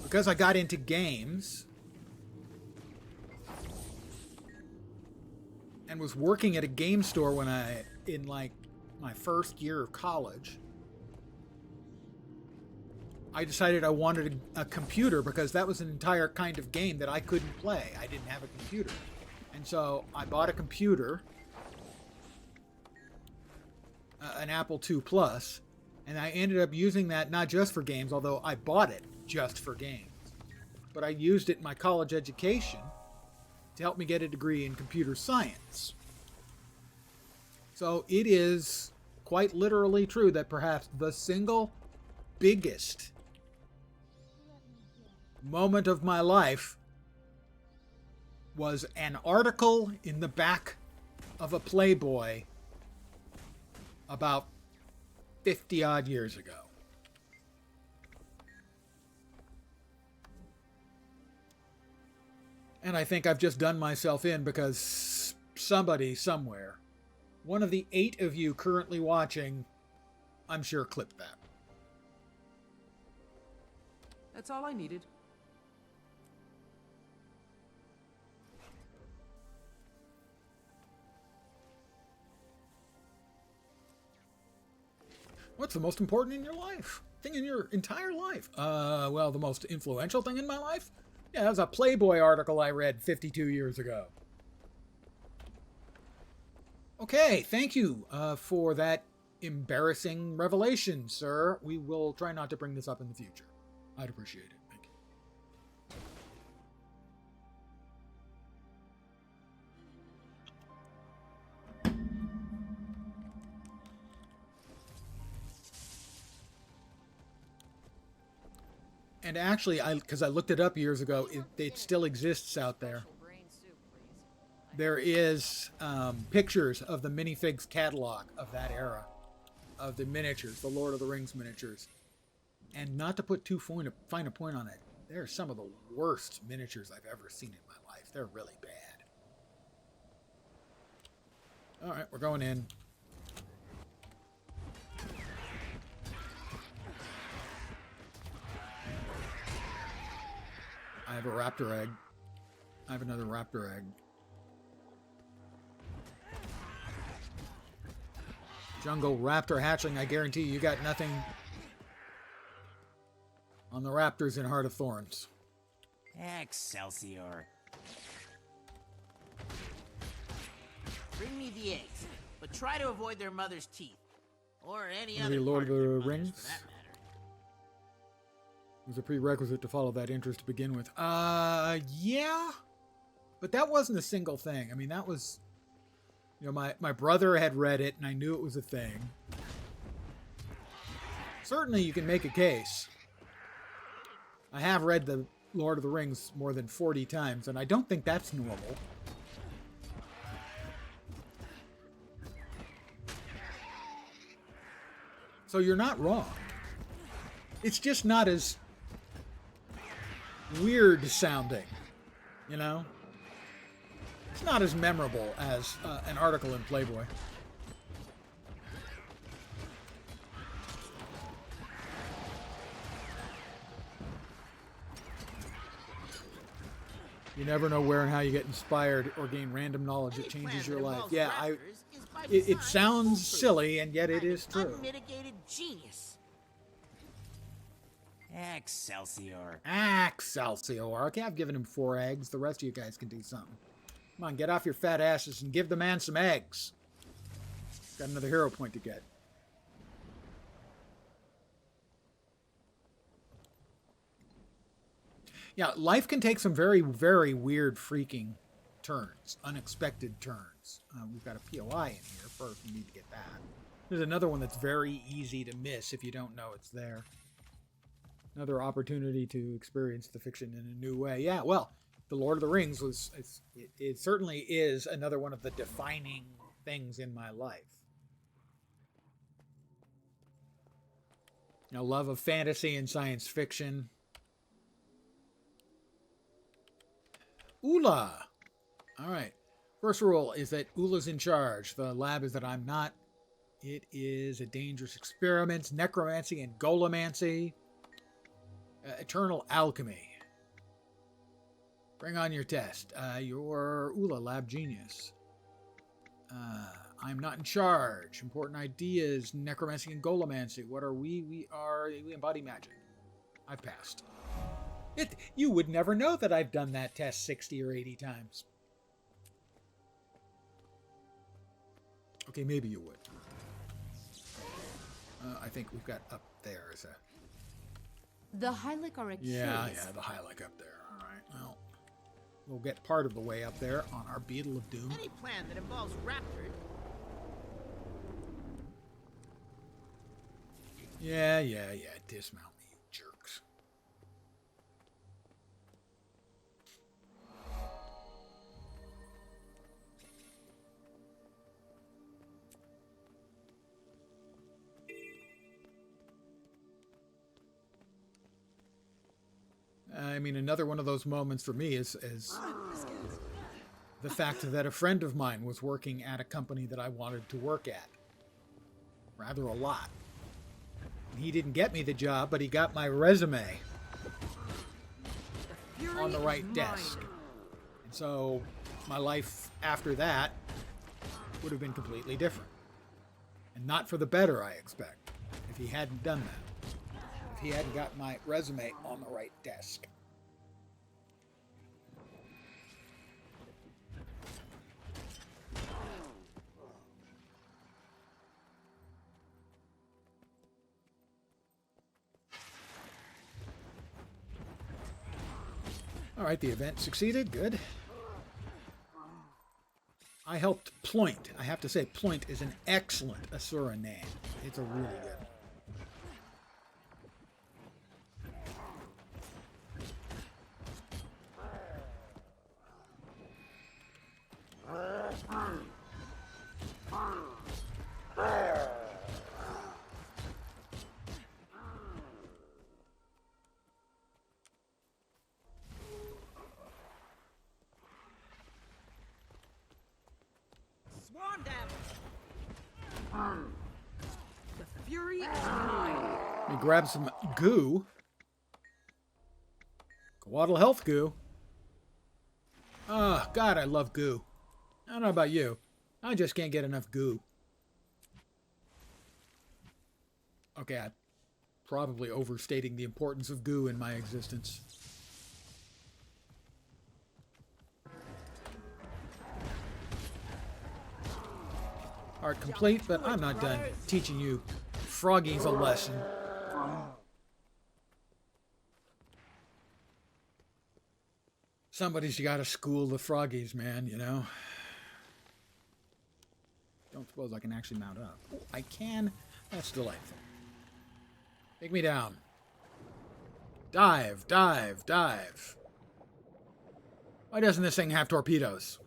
because I got into games and was working at a game store when in like my first year of college, I decided I wanted a computer because that was an entire kind of game that I couldn't play. I didn't have a computer. And so I bought a computer, an Apple II Plus, and I ended up using that not just for games, although I bought it just for games. But I used it in my college education to help me get a degree in computer science. So it is quite literally true that perhaps the single biggest moment of my life was an article in the back of a Playboy about 50 odd years ago. And I think I've just done myself in because somebody somewhere, one of the 8 of you currently watching, I'm sure clipped that. That's all I needed. What's the most important in your life? Thing in your entire life? Well, the most influential thing in my life? Yeah, that was a Playboy article I read 52 years ago. Okay, thank you for that embarrassing revelation, sir. We will try not to bring this up in the future. I'd appreciate it. Thank you. And actually, because I looked it up years ago, it still exists out there. There is pictures of the minifigs catalog of that era, of the miniatures, the Lord of the Rings miniatures. And not to put too fine a point on it, they're some of the worst miniatures I've ever seen in my life. They're really bad. All right, we're going in. I have a raptor egg. I have another raptor egg. Jungle raptor hatchling, I guarantee you got nothing on the raptors in Heart of Thorns. Excelsior. Bring me the eggs, but try to avoid their mother's teeth. Or any Gonna other be Lord part of of their the mother's, Rings? for that matter. It was a prerequisite to follow that interest to begin with. Yeah. But that wasn't a single thing. I mean, that was... You know, my brother had read it, and I knew it was a thing. Certainly you can make a case. I have read the Lord of the Rings more than 40 times, and I don't think that's normal. So you're not wrong. It's just not as weird sounding, you know? It's not as memorable as an article in Playboy. You never know where and how you get inspired or gain random knowledge that changes your life. Yeah, it sounds silly, and yet it is true. Unmitigated genius. Excelsior. Excelsior. Okay, I've given him 4 eggs. The rest of you guys can do something. Come on, get off your fat asses and give the man some eggs. Got another hero point to get. Yeah, life can take some very, very weird freaking turns. Unexpected turns. We've got a POI in here first. We need to get that. There's another one that's very easy to miss if you don't know it's there. Another opportunity to experience the fiction in a new way. Yeah, well, The Lord of the Rings was... It certainly is another one of the defining things in my life. You know, love of fantasy and science fiction. Ula! Alright. First rule is that Ula's in charge. The lab is that I'm not. It is a dangerous experiment, necromancy and golomancy. Eternal alchemy. Bring on your test. You're Ula, lab genius. I'm not in charge. Important ideas, necromancy and golomancy. What are we? We embody magic. I've passed. You would never know that I've done that test 60 or 80 times. Okay, maybe you would. I think we've got up there as a... The Hylic are a Yeah, the Hylic up there. All right, well, we'll get part of the way up there on our Beetle of Doom. Any plan that involves raptors. Yeah. Dismount me, you jerks. I mean, another one of those moments for me is the fact that a friend of mine was working at a company that I wanted to work at. Rather a lot. He didn't get me the job, but he got my resume on the right desk. And so my life after that would have been completely different. And not for the better, I expect, if he hadn't done that. If he hadn't got my resume on the right desk. All right, the event succeeded. Good. I helped Ploint. I have to say, Ploint is an excellent Asura name. It's a really good Swarm them! The fury is mine. Let me grab some goo. Coatl health goo. Oh, God, I love goo. I don't know about you. I just can't get enough goo. Okay, I'm probably overstating the importance of goo in my existence. Art complete, but I'm not done teaching you froggies a lesson. Somebody's got to school the froggies, man, you know? Don't suppose I can actually mount up. Oh, I can? That's delightful. Take me down. Dive, dive, dive. Why doesn't this thing have torpedoes?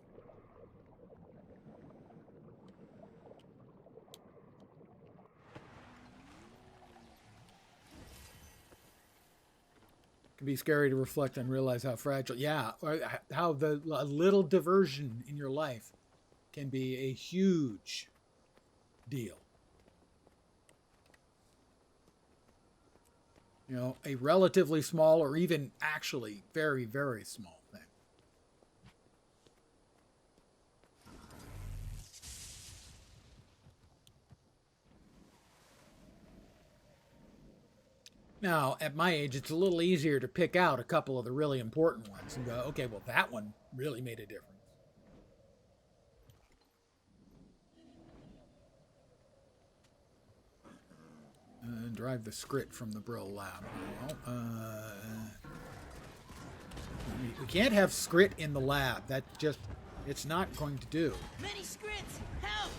Can be scary to reflect and realize how fragile, yeah, how a little diversion in your life can be a huge deal. You know, a relatively small or even actually very, very small thing. Now, at my age, it's a little easier to pick out a couple of the really important ones and go, okay, well, that one really made a difference. Drive the script from the Brill lab. We can't have Scrit in the lab. That just, it's not going to do. Many scripts! Help!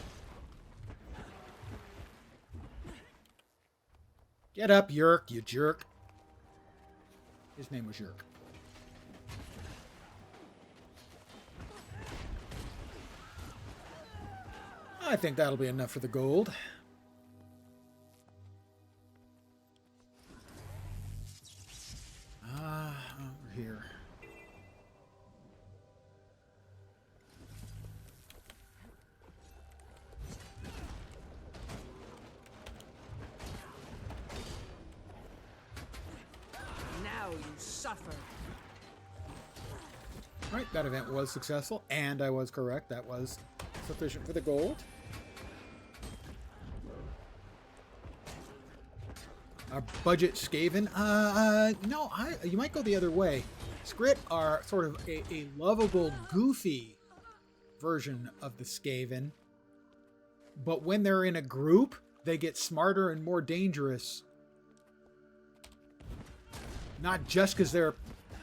Get up, Yerk, you jerk. His name was Yerk. I think that'll be enough for the gold. Over here. suffer. Right, that event was successful, and I was correct. That was sufficient for the gold. Budget Skaven? No, you might go the other way. Skrit are sort of a lovable, goofy version of the Skaven. But when they're in a group, they get smarter and more dangerous. Not just because there are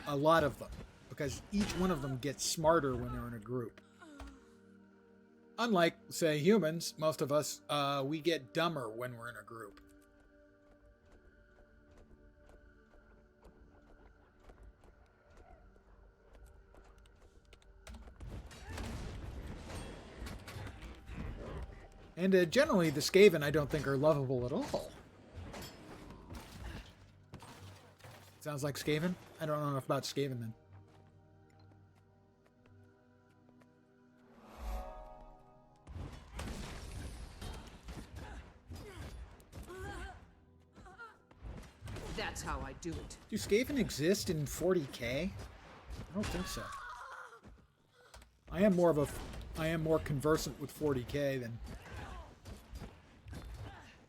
a lot of them, because each one of them gets smarter when they're in a group. Unlike, say, humans, most of us, we get dumber when we're in a group. And generally, the Skaven I don't think are lovable at all. Sounds like Skaven? I don't know enough about Skaven then. That's how I do it. Do Skaven exist in 40k? I don't think so. I am more conversant with 40k than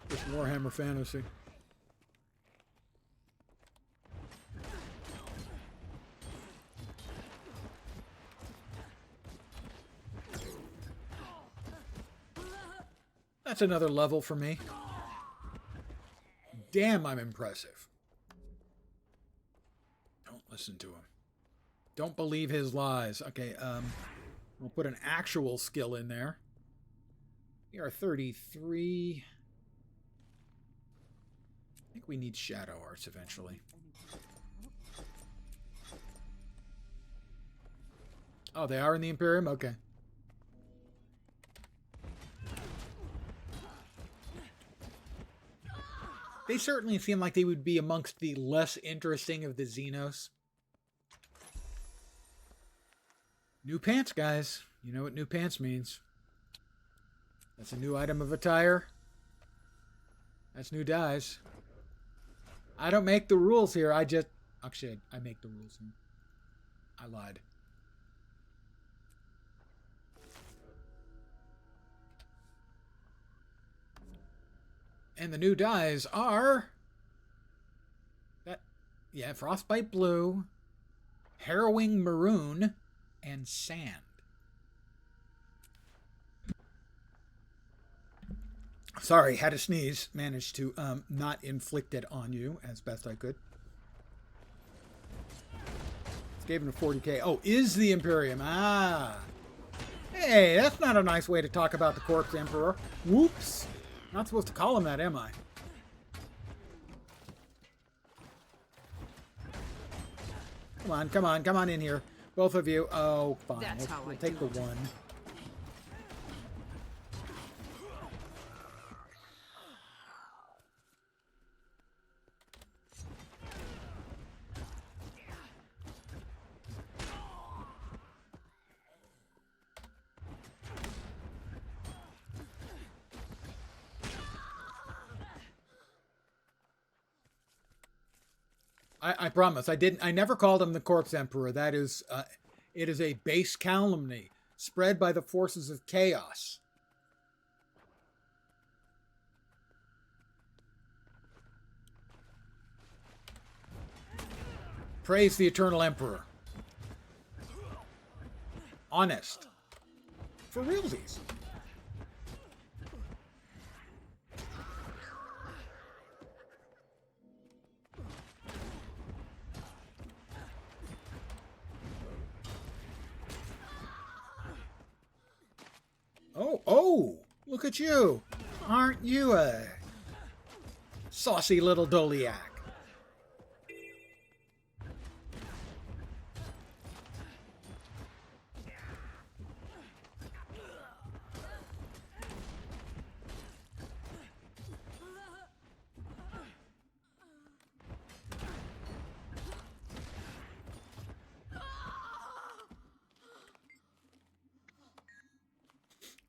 just Warhammer Fantasy. That's another level for me. Damn, I'm impressive. Don't listen to him. Don't believe his lies. Okay, we'll put an actual skill in there. We are 33. I think we need Shadow Arts eventually. Oh, they are in the Imperium? Okay. They certainly seem like they would be amongst the less interesting of the Xenos. New pants, guys. You know what new pants means. That's a new item of attire. That's new dyes. I don't make the rules here. Actually, I make the rules here. I lied. And the new dyes are... Frostbite Blue, Harrowing Maroon, and Sand. Sorry, had a sneeze. Managed to not inflict it on you as best I could. Gave him a 40k. Oh, is the Imperium. Ah. Hey, that's not a nice way to talk about the Corpse Emperor. Whoops. Not supposed to call him that, am I? Come on, come on, come on in here. Both of you. Oh, fine. We'll take the one. I promise. I never called him the Corpse Emperor. That is, it is a base calumny spread by the forces of chaos. Praise the Eternal Emperor. Honest. For realsies. Oh, look at you. Aren't you a saucy little Doliac?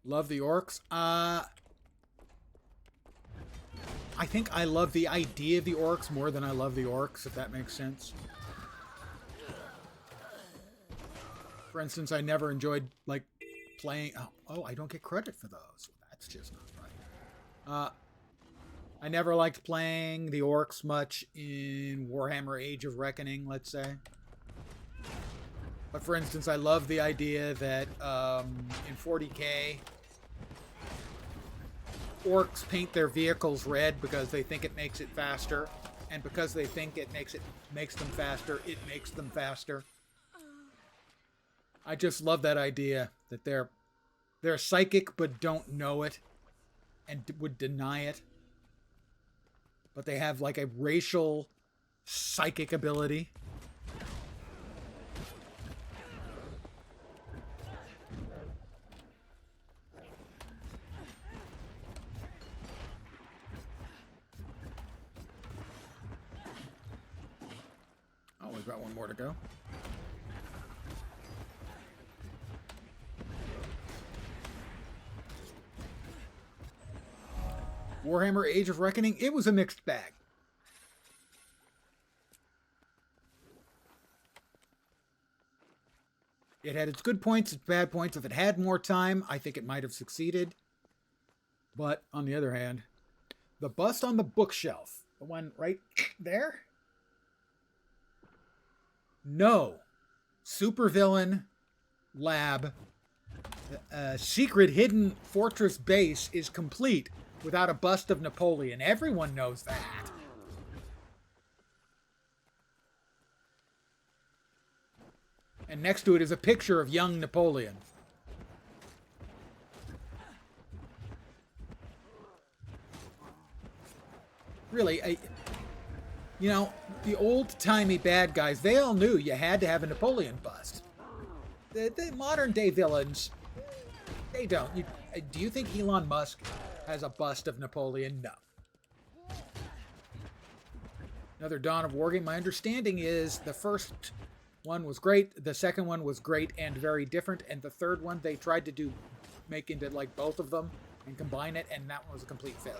Love the orcs. I think I love the idea of the orcs more than I love the orcs, if that makes sense. For instance, I never enjoyed like playing. Oh, I don't get credit for those. That's just not right. I never liked playing the orcs much in Warhammer Age of Reckoning, let's say. But for instance, I love the idea that in 40k, orcs paint their vehicles red because they think it makes it faster, and because they think it makes them faster, it makes them faster. I just love that idea that they're psychic but don't know it and would deny it. But they have like a racial psychic ability. Oh, we've got one more to go. Warhammer Age of Reckoning, it was a mixed bag. It had its good points, its bad points. If it had more time, I think it might have succeeded. But on the other hand, the bust on the bookshelf, the one right there? No. Supervillain lab, secret hidden fortress base is complete without a bust of Napoleon. Everyone knows that. And next to it is a picture of young Napoleon. Really, you know, the old-timey bad guys, they all knew you had to have a Napoleon bust. The modern-day villains, they don't. Do you think Elon Musk has a bust of Napoleon? No. Another Dawn of War game. My understanding is the first one was great, the second one was great and very different, and the third one they tried to make into like both of them and combine it, and that one was a complete failure.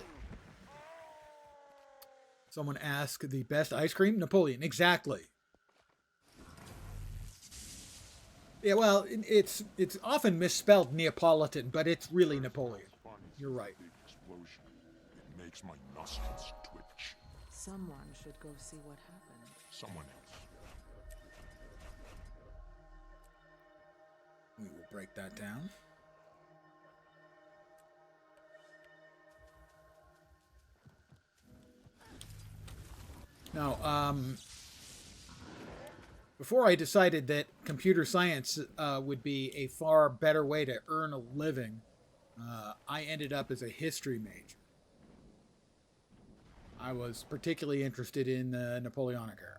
Someone asked, the best ice cream? Napoleon. Exactly. Yeah, well, it's often misspelled Neapolitan, but it's really Napoleon. You're right. Explosion. It makes my nostrils twitch. Someone should go see what happened. Someone else. We will break that down. Now, before I decided that computer science would be a far better way to earn a living, I ended up as a history major. I was particularly interested in the Napoleonic era.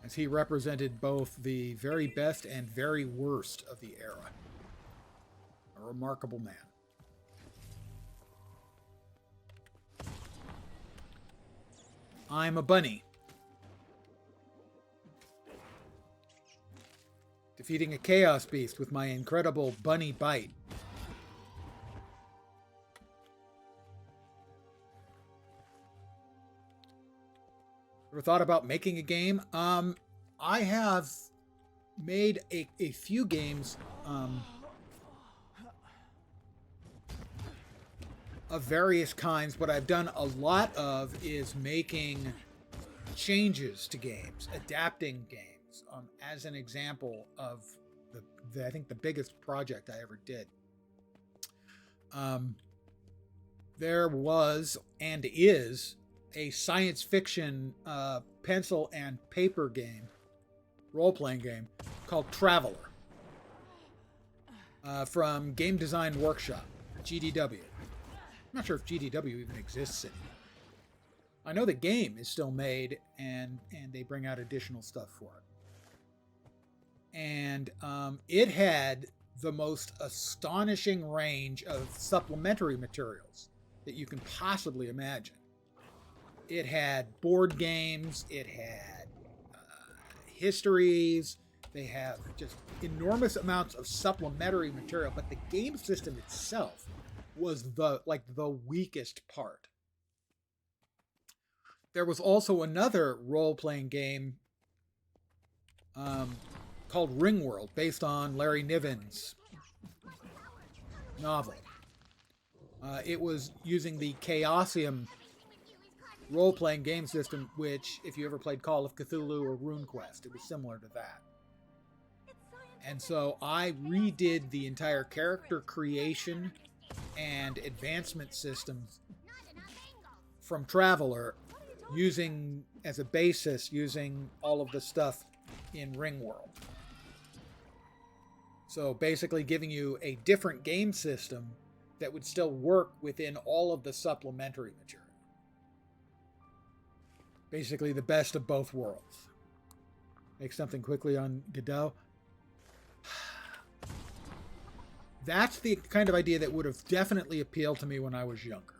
As he represented both the very best and very worst of the era. A remarkable man. I'm a bunny. Defeating a chaos beast with my incredible bunny bite. Ever thought about making a game? I have made a few games of various kinds. What I've done a lot of is making changes to games, adapting games. As an example of I think the biggest project I ever did. There was and is a science fiction pencil and paper game, role-playing game, called Traveler from Game Design Workshop, GDW. I'm not sure if GDW even exists anymore. I know the game is still made and they bring out additional stuff for it. And it had the most astonishing range of supplementary materials that you can possibly imagine. It had board games, it had histories, they have just enormous amounts of supplementary material, but the game system itself was the weakest part. There was also another role-playing game called Ringworld, based on Larry Niven's novel. It was using the Chaosium role-playing game system, which, if you ever played Call of Cthulhu or RuneQuest, it was similar to that. And so I redid the entire character creation and advancement systems from Traveler, using as a basis, using all of the stuff in Ringworld. So basically giving you a different game system that would still work within all of the supplementary material. Basically the best of both worlds. Make something quickly on Godot. That's the kind of idea that would have definitely appealed to me when I was younger.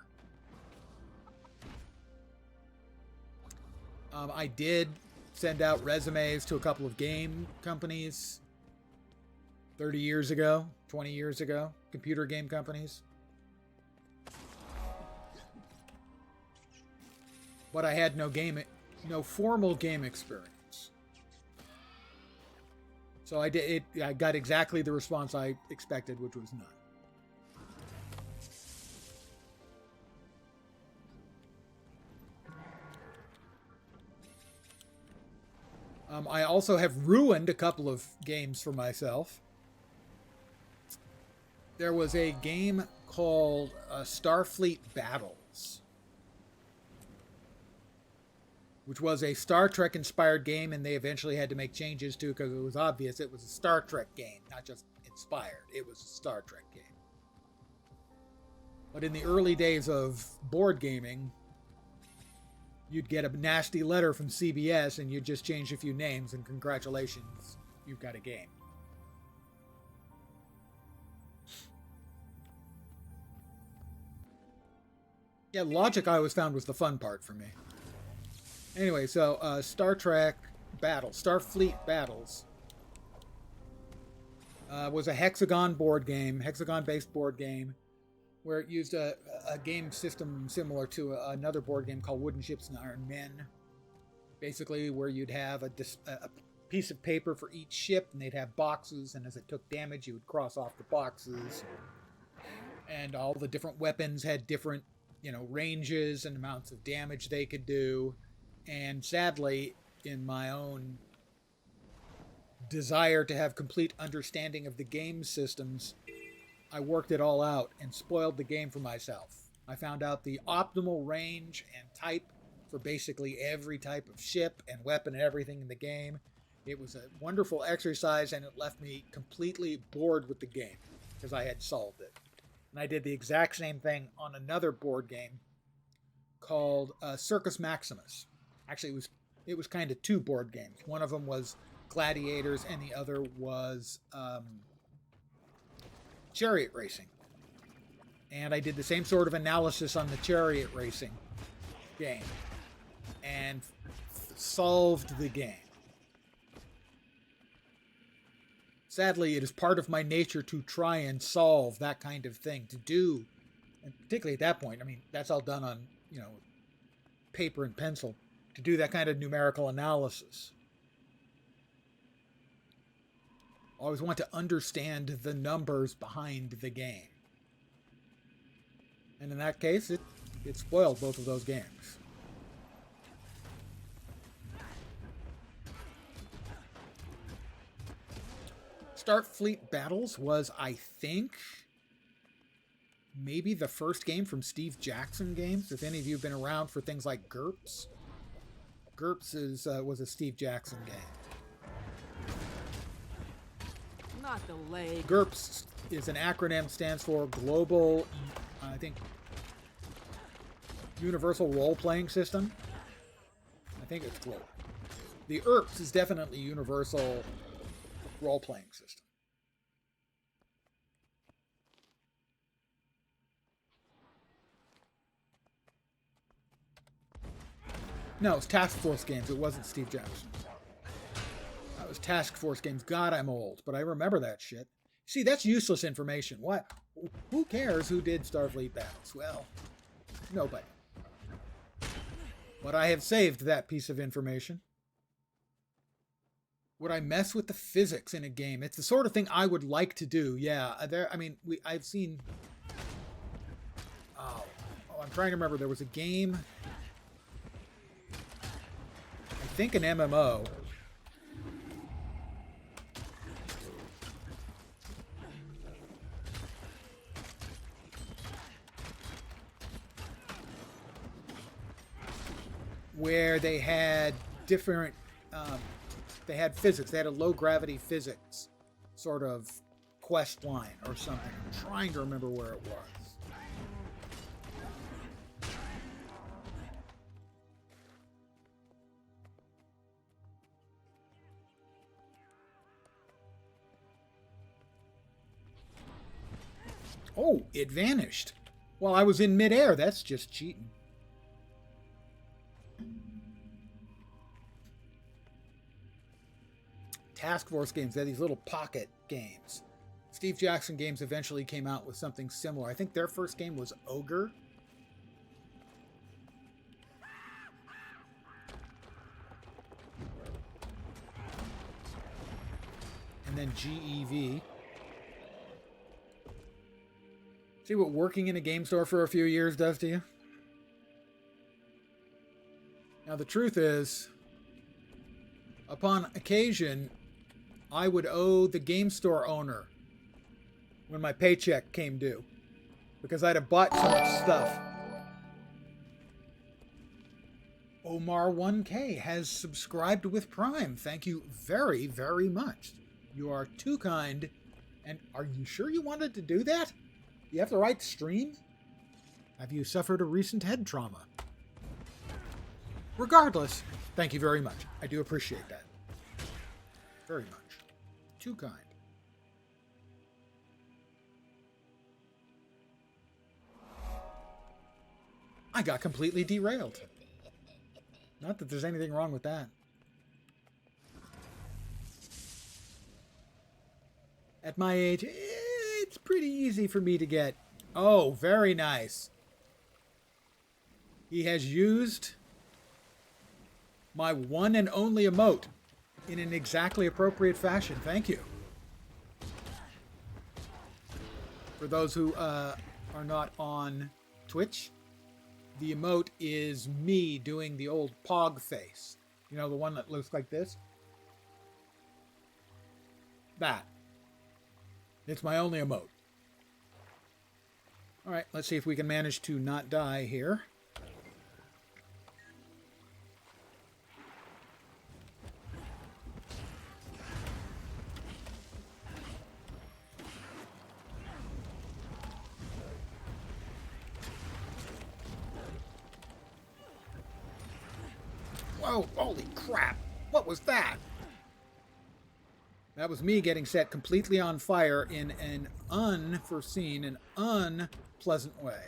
I did send out resumes to a couple of game companies 30 years ago, 20 years ago, computer game companies. But I had no formal game experience. So I got exactly the response I expected, which was none. I also have ruined a couple of games for myself. There was a game called Starfleet Battles, which was a Star Trek inspired game, and they eventually had to make changes to, because it was obvious it was a Star Trek game, not just inspired. It was a Star Trek game. But in the early days of board gaming, you'd get a nasty letter from CBS and you'd just change a few names, and congratulations, you've got a game. Yeah, logic I always found was the fun part for me. Anyway, so Starfleet Battles was a hexagon hexagon-based board game, where it used a game system similar to another board game called Wooden Ships and Iron Men. Basically, where you'd have a piece of paper for each ship, and they'd have boxes, and as it took damage, you would cross off the boxes. And all the different weapons had different, ranges and amounts of damage they could do. And sadly, in my own desire to have complete understanding of the game systems, I worked it all out and spoiled the game for myself. I found out the optimal range and type for basically every type of ship and weapon and everything in the game. It was a wonderful exercise, and it left me completely bored with the game because I had solved it. And I did the exact same thing on another board game called Circus Maximus. Actually, it was kind of two board games. One of them was Gladiators, and the other was Chariot Racing. And I did the same sort of analysis on the Chariot Racing game and solved the game. Sadly, it is part of my nature to try and solve that kind of thing, to do, and particularly at that point, that's all done on, paper and pencil, to do that kind of numerical analysis. I always want to understand the numbers behind the game. And in that case, it spoiled both of those games. Starfleet Battles was, I think, maybe the first game from Steve Jackson Games. If any of you have been around for things like GURPS. GURPS was a Steve Jackson game. Not the leg. GURPS is an acronym, stands for Global, I think, Universal Role-Playing System. I think it's global. The ERPS is definitely Universal Role-Playing System. No, it's Task Force Games. It wasn't Steve Jackson. That was Task Force Games. God, I'm old, but I remember that shit. See, that's useless information. who cares who did Starfleet battles? Well, nobody. But I have saved that piece of information. Would I mess with the physics in a game? It's the sort of thing I would like to do. Yeah, I've seen. Oh, I'm trying to remember. There was a game. I think an MMO. Where they had different. They had physics. They had a low gravity physics sort of quest line or something. I'm trying to remember where it was. Oh, it vanished. Well, I was in midair. That's just cheating. Task Force games, they're these little pocket games. Steve Jackson Games eventually came out with something similar. I think their first game was Ogre. And then GEV. See what working in a game store for a few years does to you? Now the truth is, upon occasion, I would owe the game store owner when my paycheck came due because I'd have bought so much stuff. Omar 1K has subscribed with Prime. Thank you very, very much. You are too kind. And are you sure you wanted to do that? You have the right stream? Have you suffered a recent head trauma? Regardless, thank you very much. I do appreciate that. Very much. Too kind. I got completely derailed. Not that there's anything wrong with that. At my age, it's pretty easy for me to get. Oh, very nice. He has used my one and only emote in an exactly appropriate fashion. Thank you. For those who are not on Twitch, the emote is me doing the old pog face. You know, the one that looks like this? That. It's my only emote. Alright, let's see if we can manage to not die here. Whoa, holy crap! What was that? That was me getting set completely on fire in an unforeseen and unpleasant way.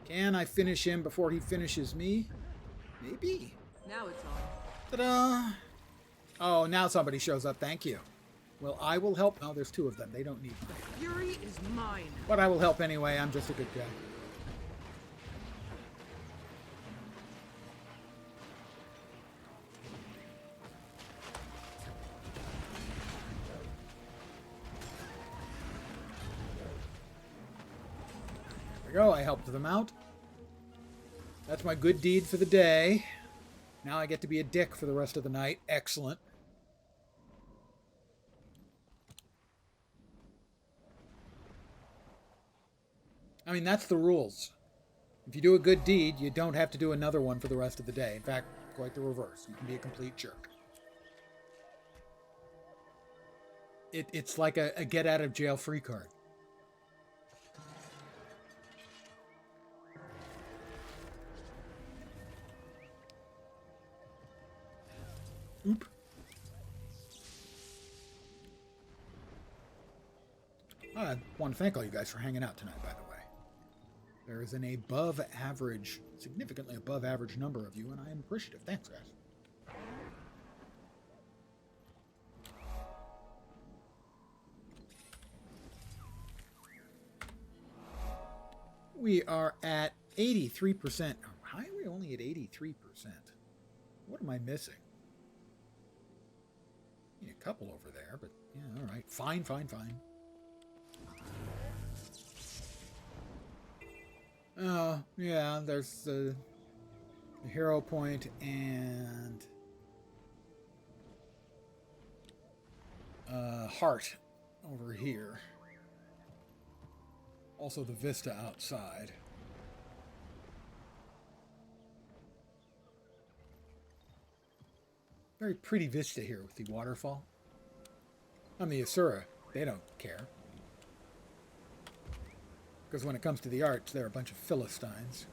Can I finish him before he finishes me? Maybe. Now it's on. Ta-da! Oh, now somebody shows up. Thank you. Well, I will help. Oh, there's two of them. They don't need me. Fury is mine. But I will help anyway. I'm just a good guy. Go. I helped them out. That's my good deed for the day. Now I get to be a dick for the rest of the night. Excellent. I mean, that's the rules. If you do a good deed, you don't have to do another one for the rest of the day. In fact, quite the reverse. You can be a complete jerk. It's like a get-out-of-jail-free card. Oop. I want to thank all you guys for hanging out tonight, by the way. There is an above average, significantly above average number of you, and I am appreciative. Thanks, guys. We are at 83%. Why are we only at 83%? What am I missing? A couple over there, but yeah, all right. Fine. Oh, yeah, there's the hero point and heart over here. Also the vista outside. Very pretty vista here with the waterfall. On the Asura, they don't care. Because when it comes to the arts, they're a bunch of Philistines.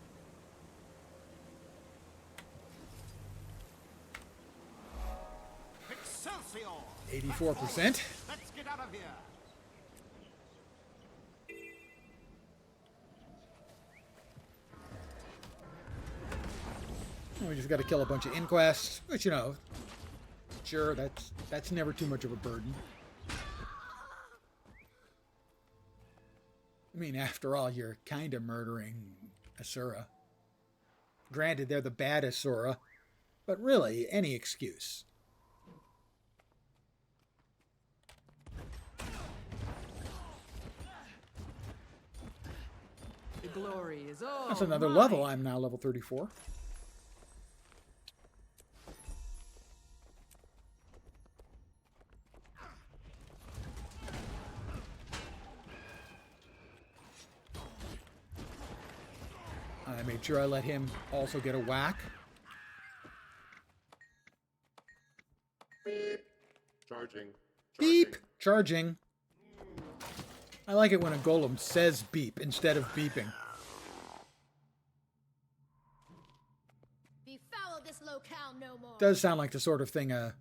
Excelsior! 84%. Let's get out of here. We just got to kill a bunch of inquests, which, you know, sure, that's never too much of a burden. I mean, after all, you're kind of murdering Asura. Granted, they're the bad Asura, but really, any excuse. The glory is all That's another mine. level. I'm now level 34. I made sure I let him also get a whack. Beep. Charging. Beep! Charging. I like it when a golem says beep instead of beeping. Befoul this locale no more. Does sound like the sort of thing an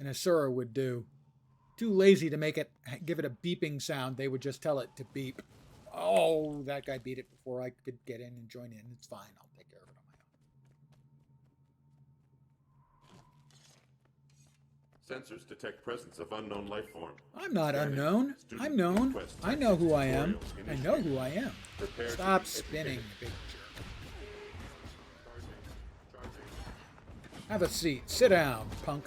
Asura would do. Too lazy to make it, give it a beeping sound. They would just tell it to beep. Oh, that guy beat it before I could get in and join in. It's fine. I'll take care of it on my own. Sensors detect presence of unknown life form. I'm not Scanning. unknown. Student I'm known. request I know who I am. tutorial I know who I am. Prepare to Stop be spinning, educated. big jerk. Charging. Have a seat. Sit down, punk.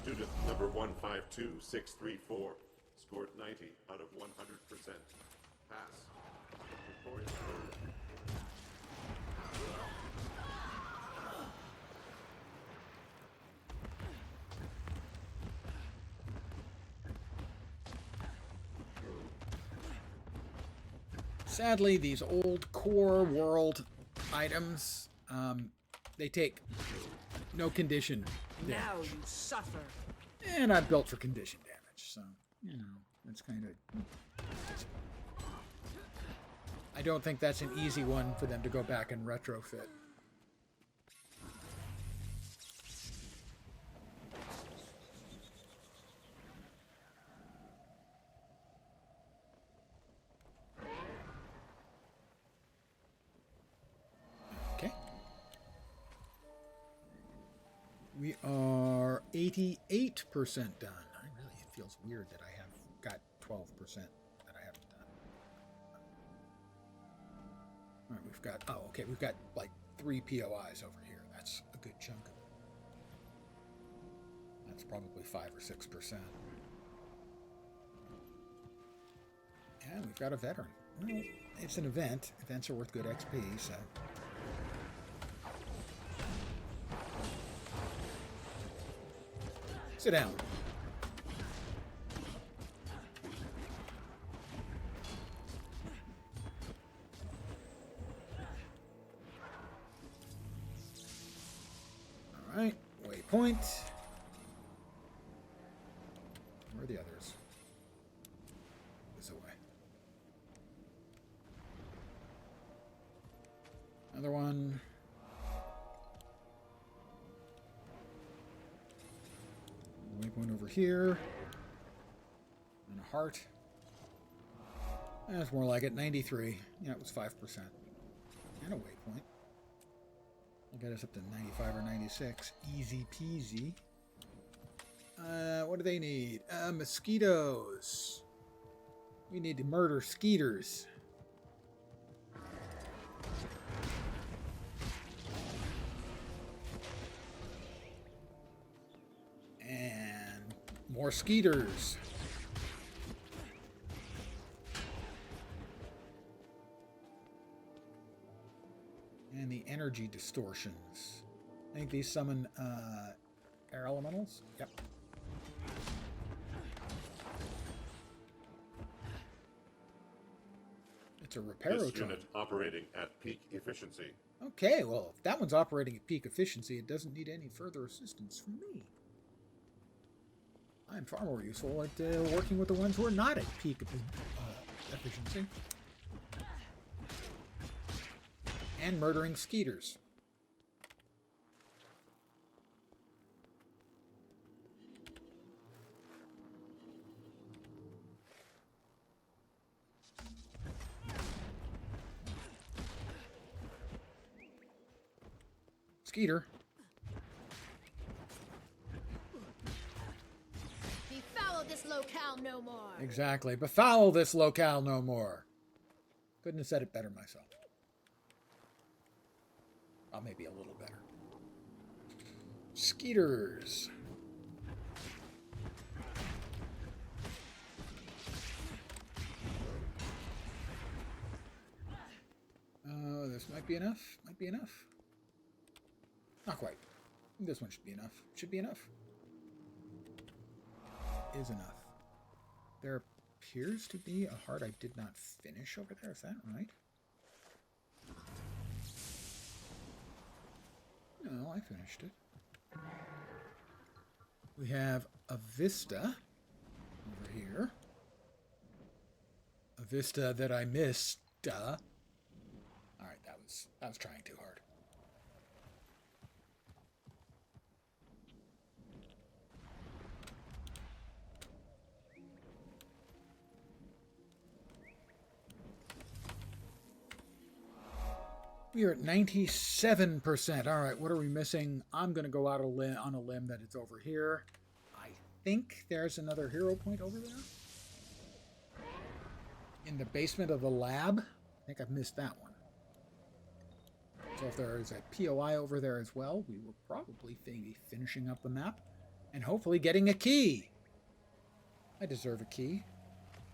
Student number 152634 scored 90 out of 100%. Pass. Report. Sadly, these old core world items, they take no condition damage. Now you suffer. And I'm built for condition damage, so, you know, that's kind of... I don't think that's an easy one for them to go back and retrofit. Okay. We are 88% done. It feels weird that I have got 12% that I haven't done. All right, we've got, oh, okay, we've got like 3 POIs over here. That's a good chunk of it. That's probably 5 or 6%. And we've got a veteran. Well, it's an event. Events are worth good XP, so... Sit down. All right, waypoint. Where are the others? This way. Another one. Waypoint over here. And a heart. That's more like it. 93. Yeah, it was 5%. And a waypoint. I'll get us up to 95 or 96. Easy peasy. What do they need? Mosquitoes. We need to murder skeeters. And more skeeters. And the energy distortions. I think these summon air elementals. Yep. It's a repairotron. This unit operating at peak efficiency. Okay, well, if that one's operating at peak efficiency, it doesn't need any further assistance from me. I'm far more useful at working with the ones who are not at peak efficiency. And murdering skeeters. Skeeter. Befoul this locale no more. Exactly. Befoul this locale no more. Couldn't have said it better myself. Well, maybe a little better. Skeeters. This might be enough. Might be enough. Not quite. This one should be enough. Should be enough. Is enough. There appears to be a heart I did not finish over there. Is that right? No, I finished it. We have a vista over here. A vista that I missed. Alright, that was trying too hard. We are at 97%. All right, what are we missing? I'm going to go out on a limb that it's over here. I think there's another hero point over there. In the basement of the lab. I think I've missed that one. So if there is a POI over there as well, we will probably be finishing up the map and hopefully getting a key. I deserve a key.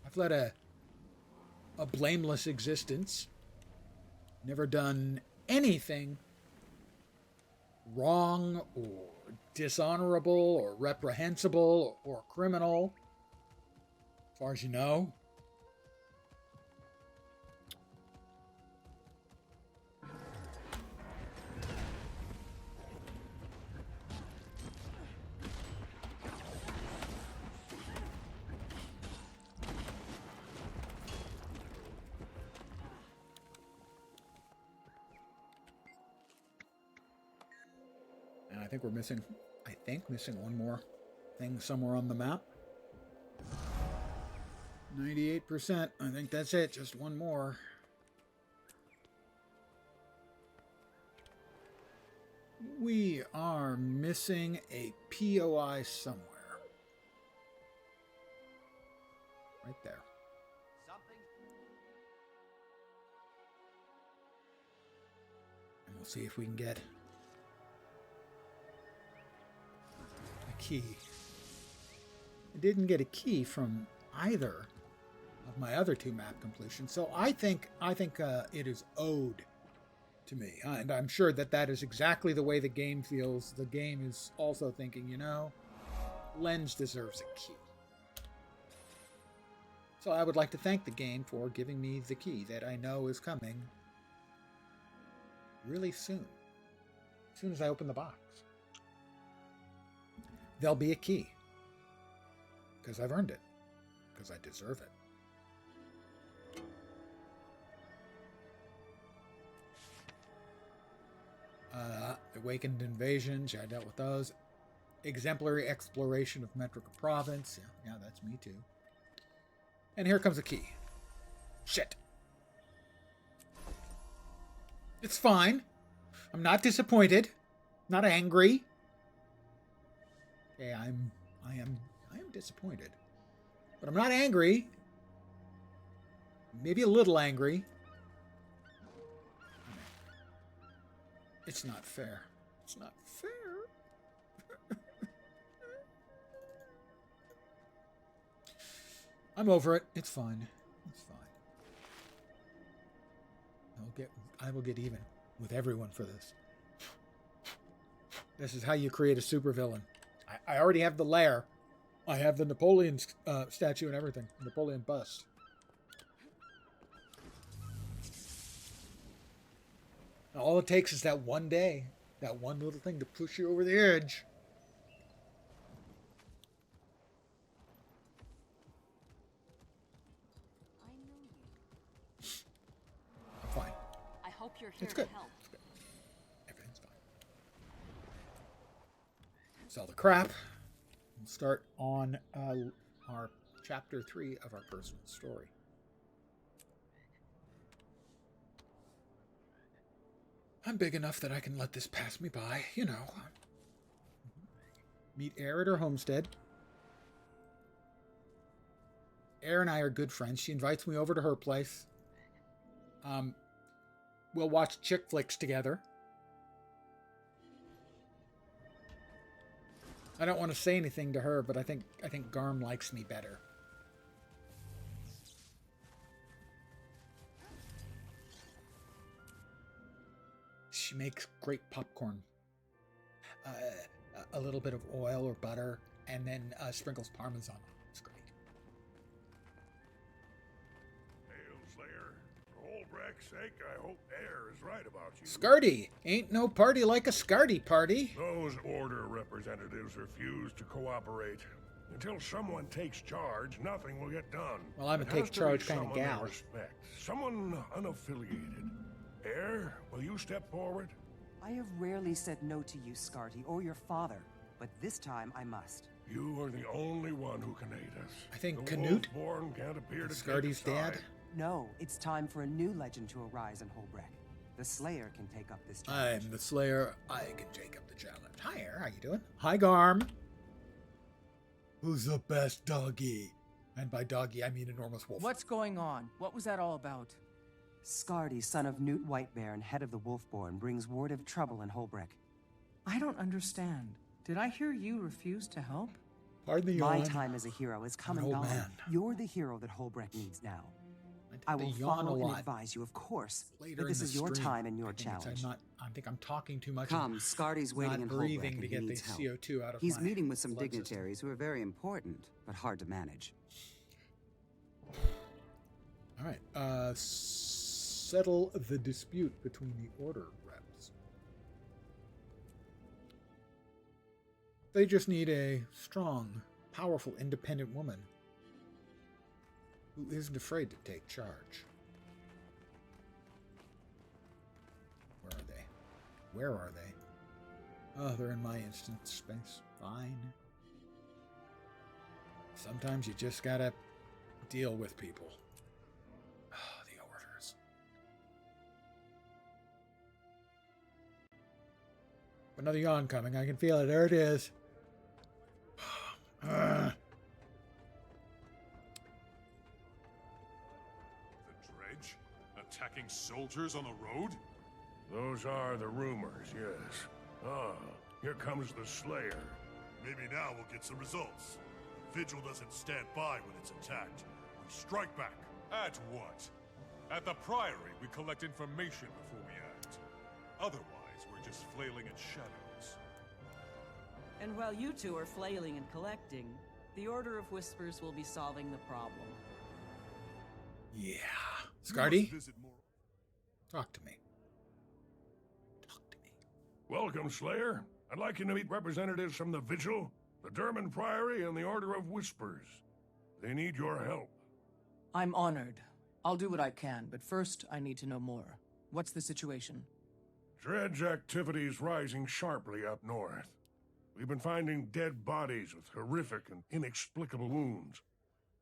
I've led a blameless existence. Never done anything wrong or dishonorable or reprehensible or criminal, as far as you know. I think we're missing, missing one more thing somewhere on the map. 98%. I think that's it. Just one more. We are missing a POI somewhere. Right there. And we'll see if we can get key. I didn't get a key from either of my other two map completions, so I think it is owed to me, and I'm sure that is exactly the way the game feels. The game is also thinking, you know, Lens deserves a key. So I would like to thank the game for giving me the key that I know is coming really soon. As soon as I open the box. There'll be a key. Because I've earned it. Because I deserve it. Awakened Invasions. Yeah, I dealt with those. Exemplary Exploration of Metrica Province. Yeah, that's me too. And here comes a key. Shit. It's fine. I'm not disappointed. Not angry. Okay, I am disappointed. But I'm not angry. Maybe a little angry. It's not fair. It's not fair. I'm over it. It's fine. It's fine. I will get even with everyone for this. This is how you create a supervillain. I already have the lair. I have the Napoleon statue and everything. Napoleon bust. And all it takes is that one day. That one little thing to push you over the edge. I'm fine. I hope you're here It's good. to help. It's good. Everything's fine. Sell the crap. We'll start on our chapter 3 of our personal story. I'm big enough that I can let this pass me by, you know. Meet Air at her homestead. Air and I are good friends. She invites me over to her place. We'll watch chick flicks together. I don't want to say anything to her, but I think Garm likes me better. She makes great popcorn. A little bit of oil or butter, and then sprinkles Parmesan on it. It's great. Hail, Slayer. For Holbrecht's sake, I hope Air is right about you. Scardy! Ain't no party like a Scardy party. Those Order representatives refuse to cooperate. Until someone takes charge, nothing will get done. Well, I'm a It take has to charge be kind of someone they gal. respect. Someone unaffiliated. Air, will you step forward? I have rarely said no to you, Scarty, or your father, but this time I must. You are the only one who can aid us. I think the Canute, Wolfborn can't appear to Scardy's take a side. dad. No, it's time for a new legend to arise in Holbrecht. The Slayer can take up this challenge. I'm the Slayer. I can take up the challenge. Hi, Air. How you doing? Hi, Garm. Who's the best doggy? And by doggy, I mean enormous wolf. What's going on? What was that all about? Scardy, son of Newt Whitebear and head of the Wolfborn, brings word of trouble in Holbrecht. I don't understand. Did I hear you refuse to help? Pardon the My yawn. time as a hero has come I'm and an old gone. man. You're the hero that Holbrecht needs now. I I will yawn a follow and lot. advise you, of course. Later But this in the is your stream. time and your I think challenge. I think I'm talking too much. Come, and Scardy's waiting in not breathing Holbrecht to and get he the needs help. CO2 out of He's my meeting with some blood system. dignitaries who are very important, but hard to manage. All right. Settle the dispute between the Order reps. They just need a strong, powerful, independent woman who isn't afraid to take charge. Where are they? Where are they? Oh, they're in my instance space. Fine. Sometimes you just gotta deal with people. Oh, the Orders. Another yawn coming. I can feel it. There it is. The Dredge? Attacking soldiers on the road? Those are the rumors, yes. Ah, here comes the Slayer. Maybe now we'll get some results. Vigil doesn't stand by when it's attacked. We strike back. At what? At the Priory, we collect information before we act. Otherwise, we're just flailing in shadows. And while you two are flailing and collecting, the Order of Whispers will be solving the problem. Yeah. We Scardy, must visit more. talk to me. Welcome, Slayer. I'd like you to meet representatives from the Vigil, the Derman Priory, and the Order of Whispers. They need your help. I'm honored. I'll do what I can, but first I need to know more. What's the situation? Dredge activity's rising sharply up north. We've been finding dead bodies with horrific and inexplicable wounds.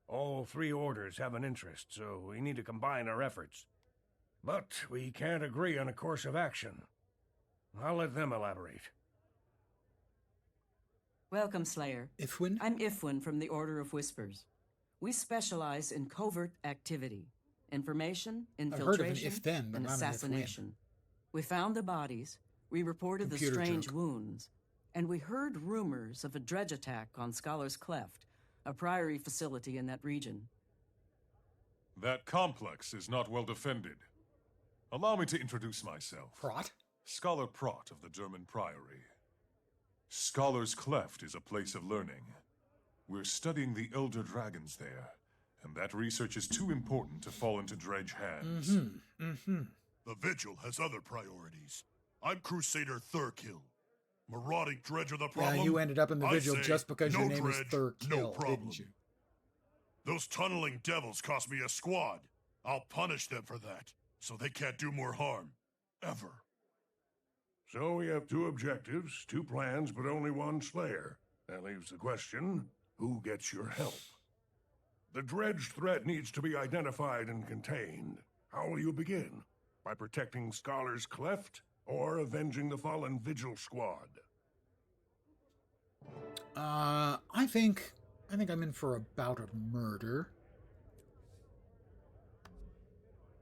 All three orders have an interest, so we need to combine our efforts. But we can't agree on a course of action. I'll let them elaborate. Welcome, Slayer. Ifwin? I'm Ifwin from the Order of Whispers. We specialize in covert activity, information, I've heard of an infiltration, if-then, but and not an if-win. assassination. We found the bodies, we reported the Computer strange joke. wounds, and we heard rumors of a dredge attack on Scholar's Cleft, a priory facility in that region. That complex is not well defended. Allow me to introduce myself. Prot? Scholar Prot of the German Priory. Scholar's Cleft is a place of learning. We're studying the Elder Dragons there, and that research is too important to fall into dredge hands. The Vigil has other priorities. I'm Crusader Thurkill. Marauding dredge are the problem. Yeah, you ended up in the I Vigil say, just because no your name is dredge, Thurkill, no problem. didn't you? Those tunneling devils cost me a squad. I'll punish them for that, so they can't do more harm. Ever. So we have 2 objectives, 2 plans, but only 1 Slayer. That leaves the question, who gets your help? The dredge threat needs to be identified and contained. How will you begin? By protecting Scholar's Cleft, or avenging the fallen Vigil squad? I think I'm in for a bout of murder.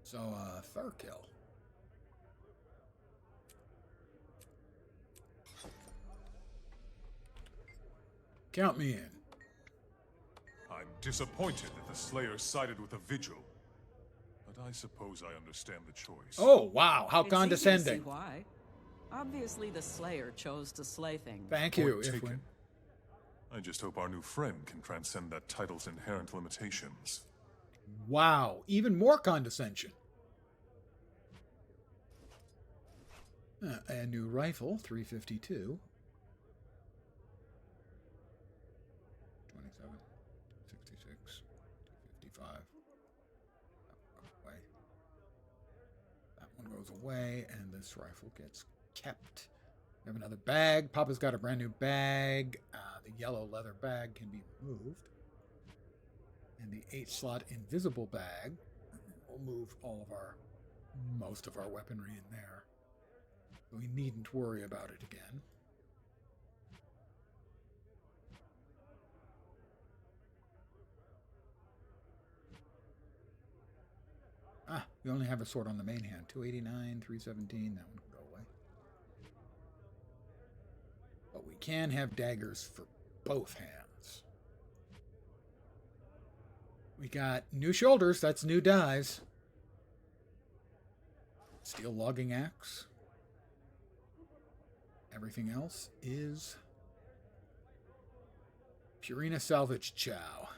So, Thurkill. Count me in. I'm disappointed that the Slayer sided with the Vigil. But I suppose I understand the choice. Oh, wow, how It's easy to condescending. see why. Obviously, the Slayer chose to slay things. Thank you, Point Ifwin. taken. I just hope our new friend can transcend that title's inherent limitations. Wow, even more condescension. A new rifle, 352. 27, 66, 55. That one goes away, and this rifle gets kept. We have another bag. Papa's got a brand new bag. The yellow leather bag can be removed. And the 8-slot invisible bag, we'll move most of our weaponry in there. We needn't worry about it again. We only have a sword on the main hand. 289, 317, that one can go away. But we can have daggers for both hands. We got new shoulders, that's new dies. Steel logging axe. Everything else is Purina salvage chow.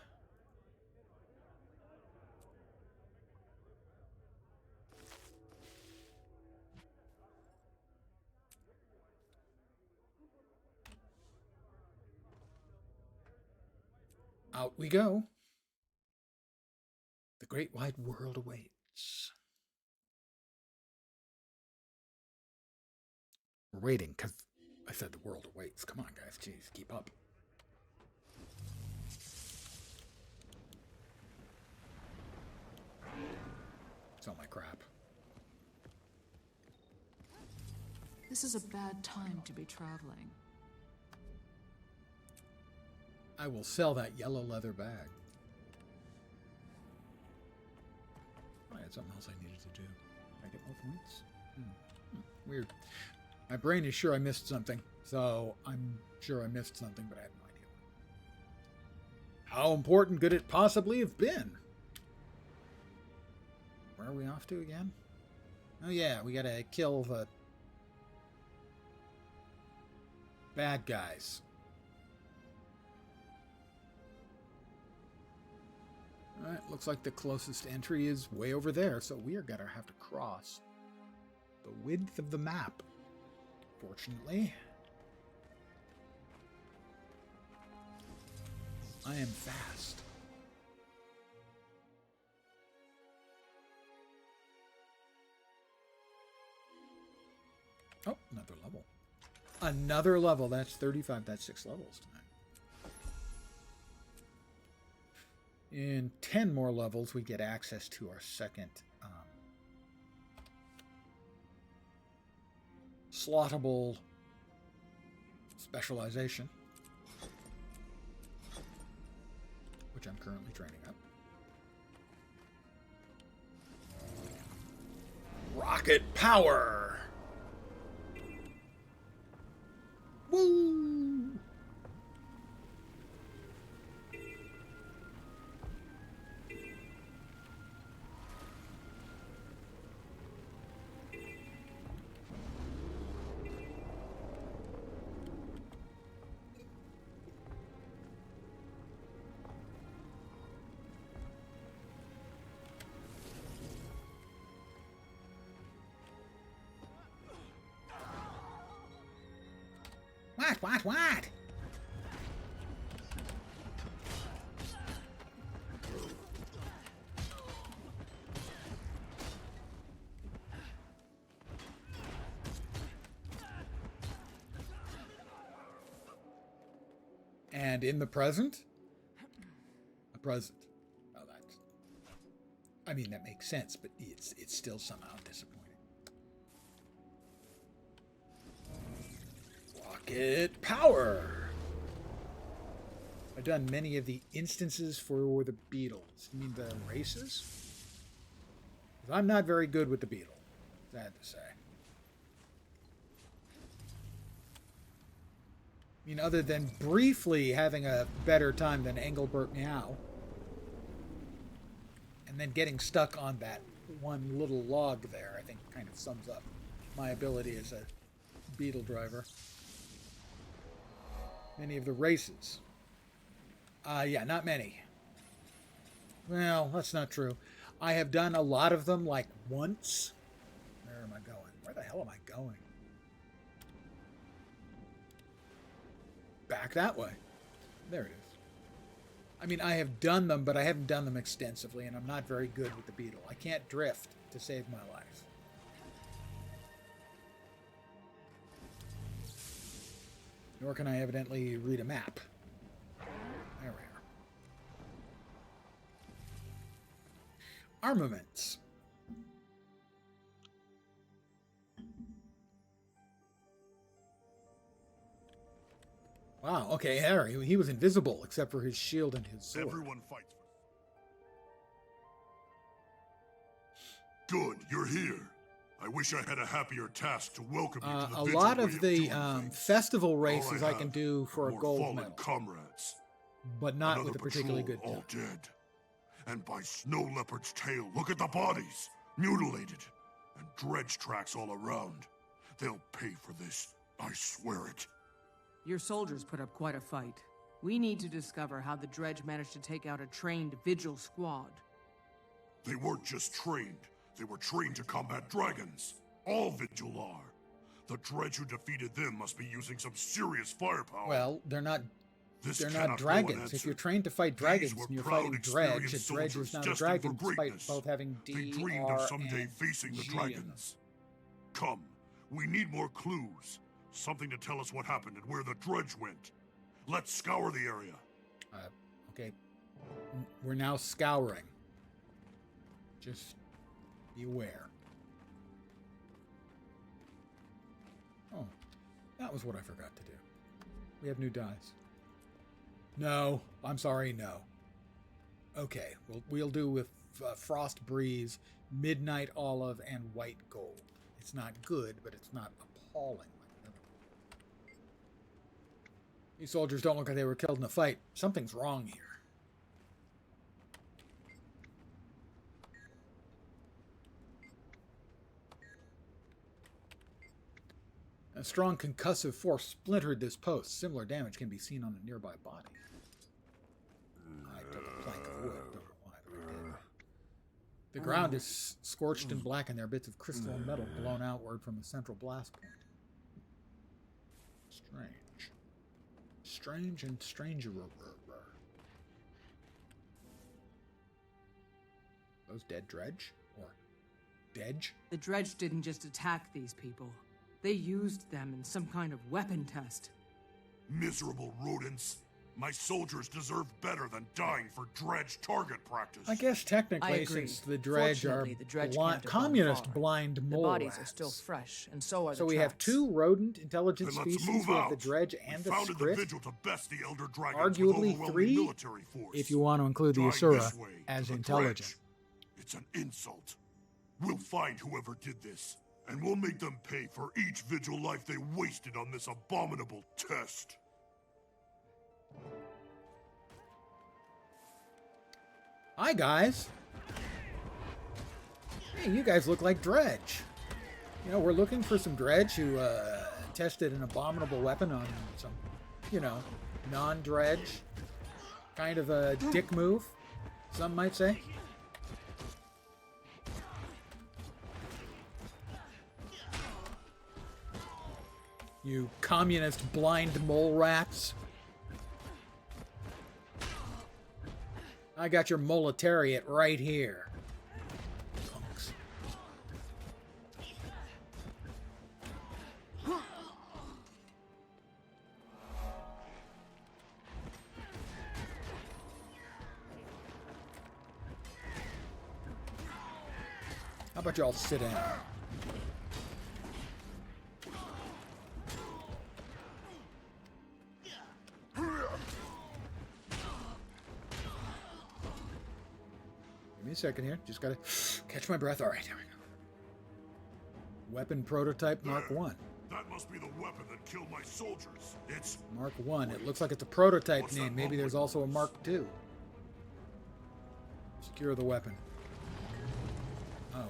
Out we go. The great wide world awaits. We're waiting because I said the world awaits. Come on, guys. Jeez, keep up. Sell my crap. This is a bad time to be traveling. I will sell that yellow leather bag. I had something else I needed to do. Did I get more points? Weird. My brain is sure I missed something, so I'm sure I missed something, but I have no idea. How important could it possibly have been? Where are we off to again? Oh yeah, we gotta kill the bad guys. Alright, looks like the closest entry is way over there, so we are gonna have to cross the width of the map, fortunately. I am fast. Oh, another level. Another level. That's 35. That's 6 levels tonight. In 10 more levels, we get access to our second slottable specialization. which I'm currently training up. Rocket power! Woo! What? And in the present? A present. Oh, that's... I mean, that makes sense, but it's still somehow disappointing. Rocket power! I've done many of the instances for the Beetles. You mean the races? 'Cause I'm not very good with the Beetle, sad to say. I mean, other than briefly having a better time than Engelbert Meow. And then getting stuck on that one little log there, I think kind of sums up my ability as a Beetle driver. Many of the races. Yeah, not many. Well, that's not true. I have done a lot of them, like, once. Where am I going? Where the hell am I going? Back that way. There it is. I mean, I have done them, but I haven't done them extensively, and I'm not very good with the Beetle. I can't drift to save my life. Nor can I evidently read a map. There we are. Armaments. Wow, okay, Harry, he was invisible except for his shield and his sword. Everyone fights. Good, you're here. I wish I had a happier task to welcome you to the A vigil lot way of the things. festival races All I can do for a more gold fallen medal, comrades. but not Another with a particularly patrol, good all time. dead. And by Snow Leopard's tail, look at the bodies, mutilated, and dredge tracks all around. They'll pay for this, I swear it. Your soldiers put up quite a fight. We need to discover how the Dredge managed to take out a trained vigil squad. They weren't just trained. They were trained to combat dragons. All Vigil are. The Dredge who defeated them must be using some serious firepower. Well, they're not This cannot go dragons. If unanswered. you're trained to fight These dragons were and you're proud, fighting Dredge, a experienced Dredge is soldiers not a destined dragon, for despite greatness. both having D, They dreamed R, of someday and facing the G. dragons. Come, we need more clues. Something to tell us what happened and where the Dredge went. Let's scour the area. Okay. We're now scouring. Just be aware. Oh, that was what I forgot to do. We have new dice. No, I'm sorry, no. Okay, we'll do with Frost Breeze, Midnight Olive, and White Gold. It's not good, but it's not appalling like the other one. These soldiers don't look like they were killed in a fight. Something's wrong here. A strong concussive force splintered this post. Similar damage can be seen on a nearby body. I took a plank of wood. Don't know why, but I did. The ground is scorched and black, and there are bits of crystal and metal blown outward from the central blast point. Strange. Strange and stranger. Those dead Dredge? Or Dedge? The Dredge didn't just attack these people. They used them in some kind of weapon test. Miserable rodents. My soldiers deserve better than dying for dredge target practice. I guess technically, since the dredge are communist blind mole The bodies rats. are still fresh, and so are the So we have two rodent intelligent Then let's species. move We have the out. dredge We and the founded the script. Vigil to best the Elder Dragons with Arguably overwhelming 3, military force. if you want to include the Dying Asura this way as to the intelligent. dredge. It's an insult. We'll find whoever did this, and we'll make them pay for each Vigil life they wasted on this abominable test. Hi, guys. Hey, you guys look like Dredge. You know, we're looking for some Dredge who tested an abominable weapon on some, you know, non-Dredge. Kind of a dick move, some might say. You communist blind mole rats. I got your moletariat right here. Punks. How about y'all sit down? Give me a second here. Just gotta catch my breath. All right, here we go. Weapon prototype Mark 1. That must be the weapon that killed my soldiers. It's Mark 1. It looks like it's a prototype name. Maybe there's also a Mark 2. Secure the weapon. Oh.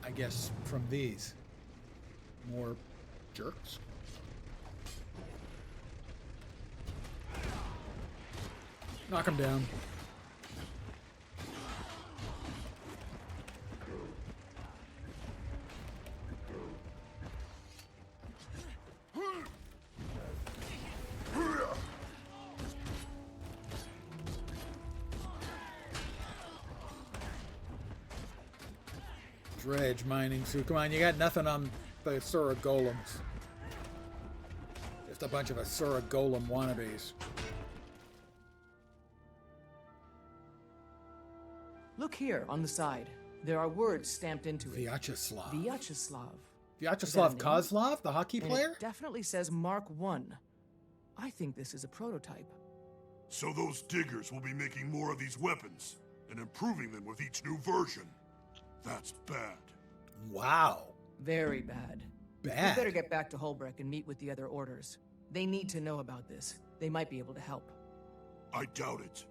I guess from these. More jerks. Knock him down. Dredge mining suit. Come on, you got nothing on the Asura golems. Just a bunch of Asura golem wannabes. Look here on the side. There are words stamped into it. Vyacheslav. Vyacheslav. Vyacheslav Kozlov, the hockey And player? it definitely says Mark 1. I think this is a prototype. So those diggers will be making more of these weapons and improving them with each new version. That's bad. Wow. Very bad. Bad. We better get back to Holbrook and meet with the other orders. They need to know about this. They might be able to help. I doubt it,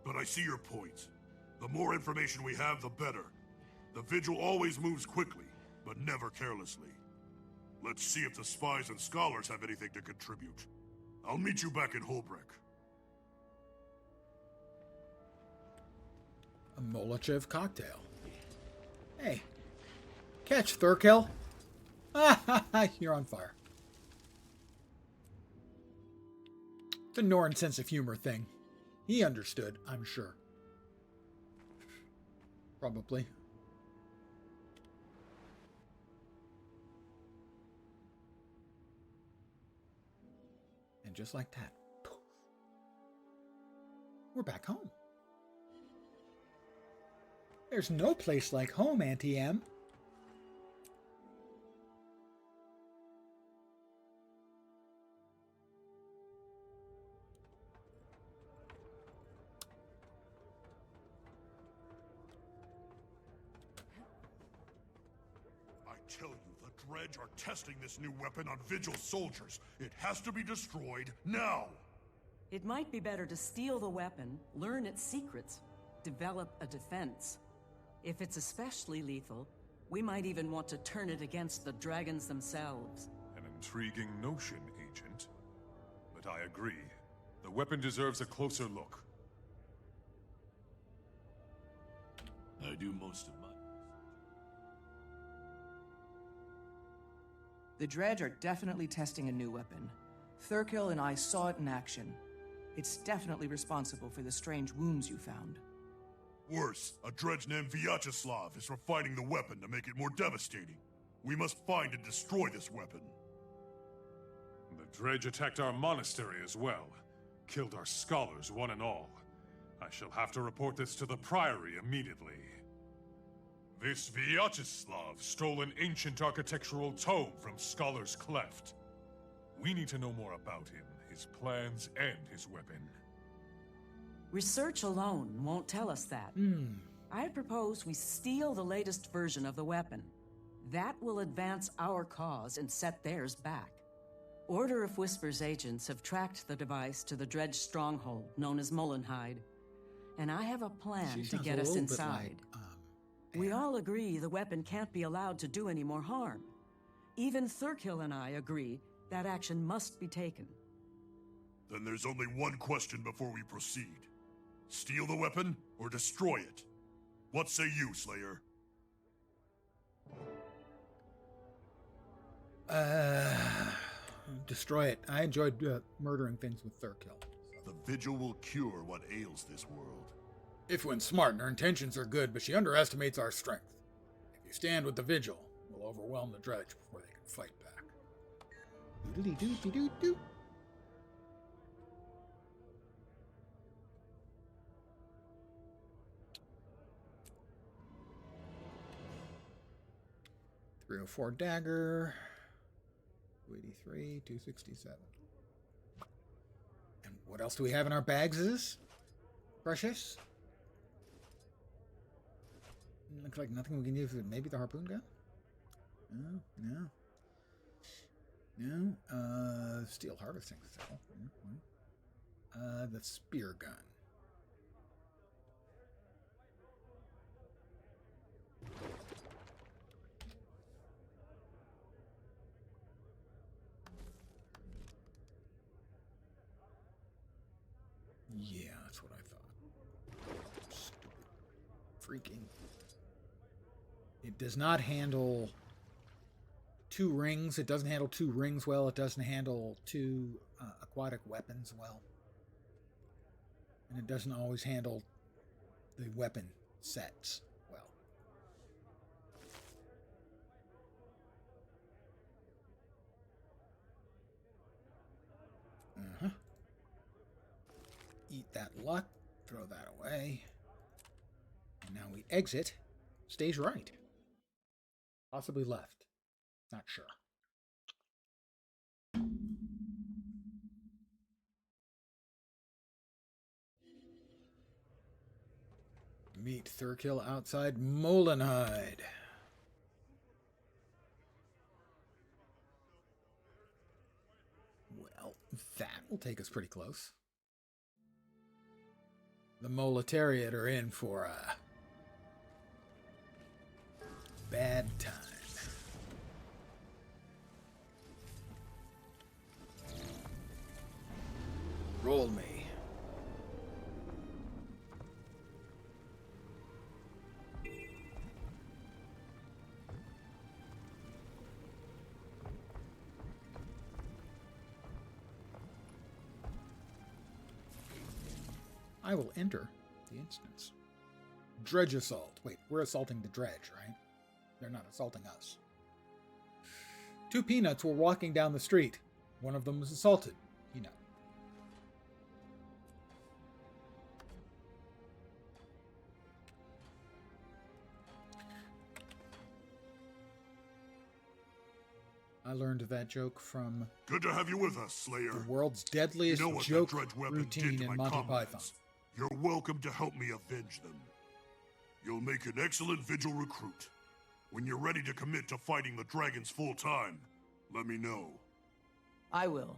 but I see your point. The more information we have, the better. The Vigil always moves quickly, but never carelessly. Let's see if the spies and scholars have anything to contribute. I'll meet you back in Holbrook. A Molochev cocktail. Hey, catch Thurkel. You're on fire. It's a Norn sense of humor thing. He understood, I'm sure. Probably. And just like that, poof, we're back home. There's no place like home, Auntie M. I tell you, the Dredge are testing this new weapon on Vigil soldiers. It has to be destroyed now. It might be better to steal the weapon, learn its secrets, develop a defense. If it's especially lethal, we might even want to turn it against the dragons themselves. An intriguing notion, Agent. But I agree. The weapon deserves a closer look. I do most of mine. The Dredge are definitely testing a new weapon. Thurkel and I saw it in action. It's definitely responsible for the strange wounds you found. Worse, a Dredge named Vyacheslav is refining the weapon to make it more devastating. We must find and destroy this weapon. The Dredge attacked our monastery as well. killed our scholars, one and all. I shall have to report this to the Priory immediately. This Vyacheslav stole an ancient architectural tome from Scholar's Cleft. We need to know more about him, his plans, and his weapon. Research alone won't tell us that. I propose we steal the latest version of the weapon. That will advance our cause and set theirs back. Order of Whisper's agents have tracked the device to the dredge stronghold known as Molenhide, and I have a plan to get us inside. We all agree the weapon can't be allowed to do any more harm. Even Thurkill and I agree that action must be taken. Then there's only one question before we proceed. Steal the weapon or destroy it? What say you, Slayer? Destroy it. I enjoyed murdering things with Thurkill. The Vigil will cure what ails this world. Ifwin's smart and her intentions are good, but she underestimates our strength. If you stand with the Vigil, we'll overwhelm the dredge before they can fight back. Doodly-doo-doo-doo-doo. .304 dagger. 283, 267. And what else do we have in our bags? Is this precious? Looks like nothing we can use. Maybe the harpoon gun? No. Steel harvesting cell. The spear gun. Yeah, that's what I thought. Stupid. Freaking. It does not handle 2 rings. It doesn't handle 2 rings well. It doesn't handle 2 aquatic weapons well. And it doesn't always handle the weapon sets well. Eat that luck. Throw that away. And now we exit. Stage right. Possibly left. Not sure. Meet Thurkill outside Molenhide. Well, that will take us pretty close. The Moletariat are in for a bad time. Roll me. I will enter the instance. Dredge assault. Wait, we're assaulting the dredge, right? They're not assaulting us. 2 peanuts were walking down the street. One of them was assaulted. Peanut. I learned that joke from Good to have you with us, Slayer. the world's deadliest You know what joke that dredge weapon routine did to in my Monty comrades. Python. You're welcome to help me avenge them. You'll make an excellent Vigil recruit. When you're ready to commit to fighting the dragons full time, let me know. I will.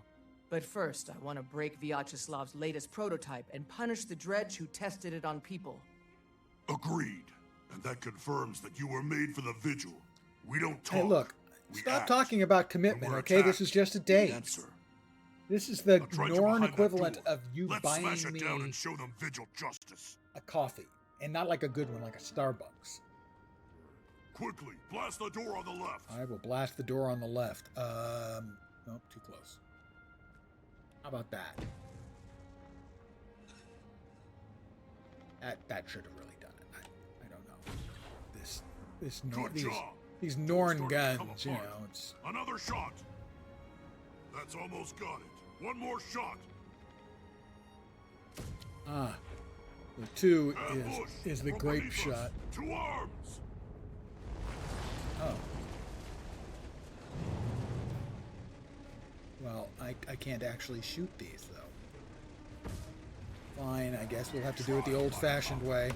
But first, I want to break Vyacheslav's latest prototype and punish the dredge who tested it on people. Agreed. And that confirms that you were made for the Vigil. We don't talk. Hey, look. we Stop act. talking about commitment, When we're okay? This attacked, is just a we date. answer. This is the Now try to Norn behind that equivalent door. of you Let's buying smash it me down and show them Vigil justice. a coffee. And not like a good one, like a Starbucks. Quickly, blast the door on the left. I will blast the door on the left. Nope, too close. How about that? That should have really done it. I don't know. Good job. These Norn Starting to come guns, you apart. know, it's Another shot. That's almost got it. One more shot. Ah, the 2 is the grape shot. To arms! Oh. Well, I can't actually shoot these, though. Fine, I guess we'll have to do it the old-fashioned way.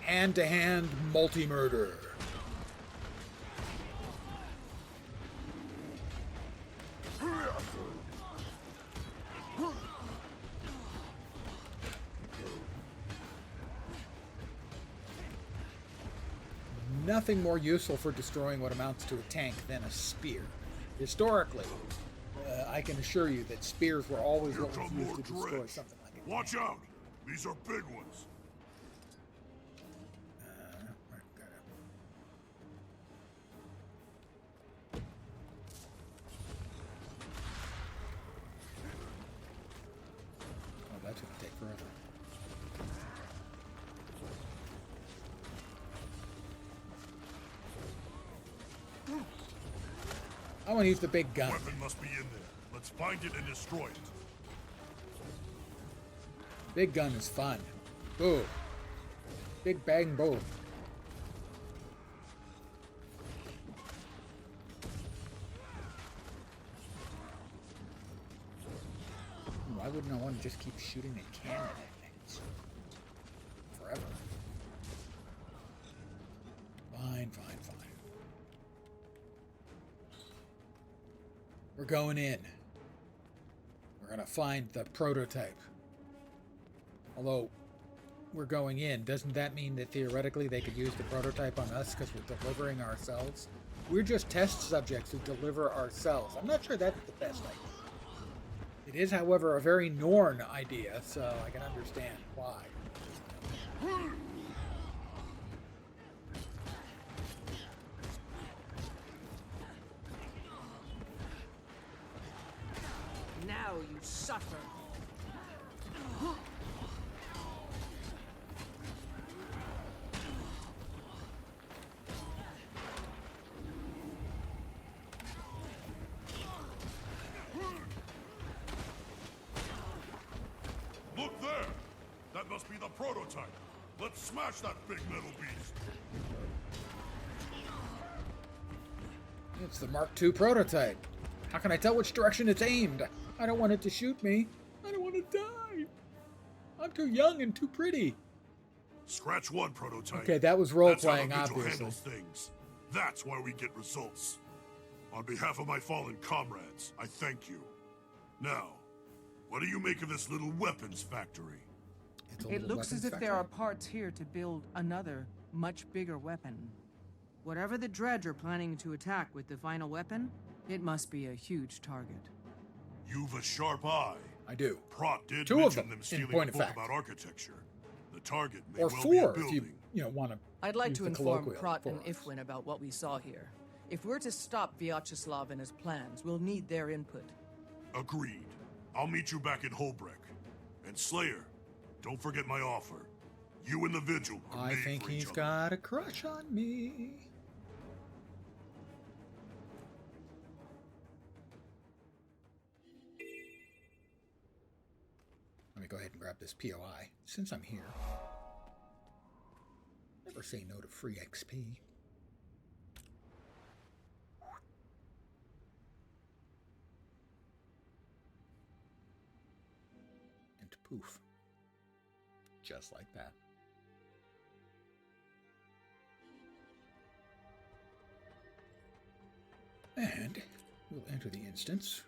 Hand-to-hand multi-murder. Nothing more useful for destroying what amounts to a tank than a spear. Historically, I can assure you that spears were always what was used to destroy something like it. Watch out! These are big ones. Oh, that's going to take forever. I want to use the big gun. Weapon must be in there. Let's find it and destroy it. Big gun is fun. Boom. Big bang boom. Why wouldn't I want to just keep shooting the cannon at things? Forever. Fine, fine, fine. We're going in. We're going to find the prototype. Although, we're going in, doesn't that mean that theoretically they could use the prototype on us because we're delivering ourselves? We're just test subjects who deliver ourselves. I'm not sure that's the best idea. It is, however, a very Norn idea, so I can understand why. Now you suffer. Look there! That must be the prototype. Let's smash that big metal beast. It's the Mark II prototype. How can I tell which direction it's aimed? I don't want it to shoot me. I don't want to die. I'm too young and too pretty. Scratch one prototype. Okay, that was role-playing, That's how the Vigil obviously. handles things. That's why we get results. On behalf of my fallen comrades, I thank you. Now, what do you make of this little weapons factory? It looks as if there are parts here to build another, much bigger weapon. Whatever the Dredge are planning to attack with the final weapon, it must be a huge target. You've a sharp eye. I do. Prot did Two of mention them, in stealing point a of book fact. about architecture. The target may Or well be a four, if building. you want to. I'd like use to the inform colloquial Prot for and us. Ifwin about what we saw here. If we're to stop Vyacheslav and his plans, we'll need their input. Agreed. I'll meet you back in Holbrecht. And Slayer, don't forget my offer. You and the Vigil are I made think for each he's other. got a crush on me. Let me go ahead and grab this POI since I'm here. Never say no to free XP. And poof. Just like that. And we'll enter the instance.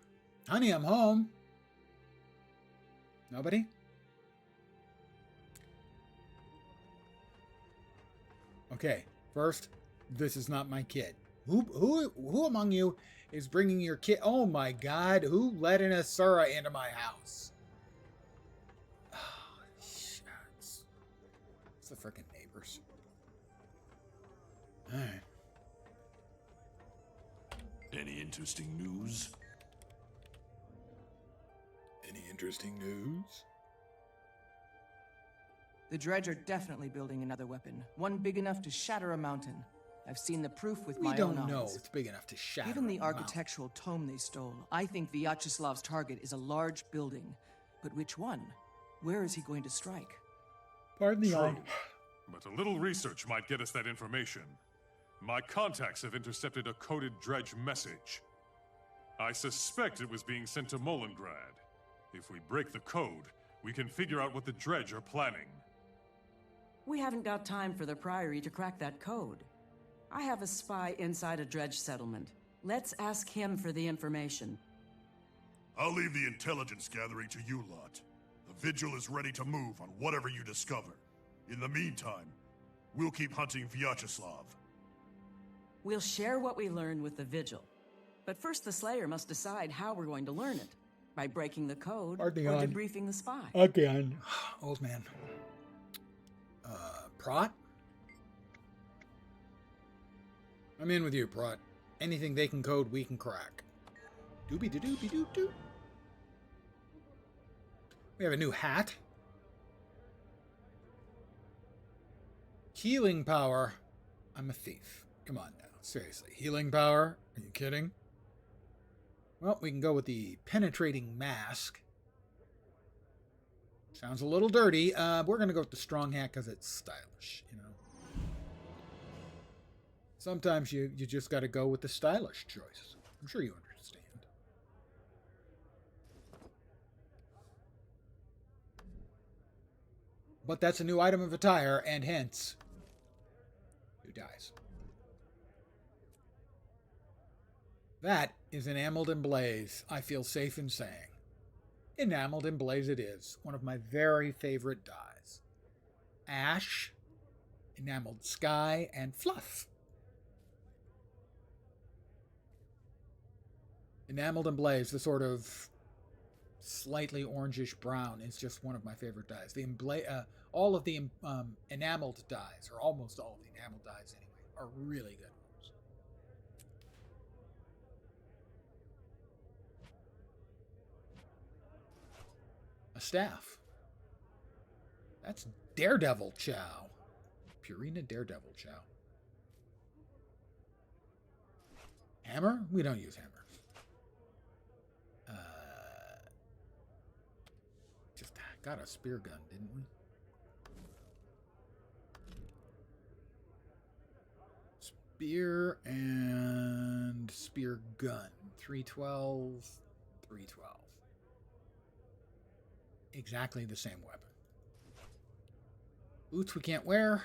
Honey, I'm home. Nobody? Okay, first, this is not my kid. Who among you is bringing your kid? Oh my God, who let an Asura into my house? Oh, shucks. It's the frickin' neighbors. All right. Any interesting news? Any interesting news? The Dredge are definitely building another weapon, one big enough to shatter a mountain. I've seen the proof with We my don't own know eyes. it's big enough to shatter. Given the a mountain. architectural tome they stole, I think Vyacheslav's target is a large building. But which one? Where is he going to strike? Pardon the True, but a little research might get us that information. My contacts have intercepted a coded dredge message. I suspect it was being sent to Molengrad. If we break the code, we can figure out what the dredge are planning. We haven't got time for the Priory to crack that code. I have a spy inside a dredge settlement. Let's ask him for the information. I'll leave the intelligence gathering to you lot. The Vigil is ready to move on whatever you discover. In the meantime, we'll keep hunting Vyacheslav. We'll share what we learn with the Vigil. But first the Slayer must decide how we're going to learn it. By breaking the code or debriefing the spy. Again. Old man. Prot? I'm in with you, Prot. Anything they can code, we can crack. Doobie-doo-doobie-doo-doo. We have a new hat. Healing power. I'm a thief. Come on now. Seriously. Healing power? Are you kidding? Well, we can go with the penetrating mask. Sounds a little dirty. We're going to go with the strong hat because it's stylish, you know. Sometimes you just got to go with the stylish choice. I'm sure you understand. But that's a new item of attire, and hence, who dies? That is enameled in blaze, I feel safe in saying. Enameled in blaze it is, one of my very favorite dyes. Ash, enameled sky, and fluff. Enameled in blaze, the sort of slightly orangish brown, is just one of my favorite dyes. The all of the enameled dyes, or almost all of the enameled dyes anyway, are really good. A staff. That's Daredevil Chow. Purina Daredevil Chow. Hammer? We don't use hammers. Just got a spear gun, didn't we? Spear and spear gun. 312, 312. Exactly the same weapon. Boots we can't wear.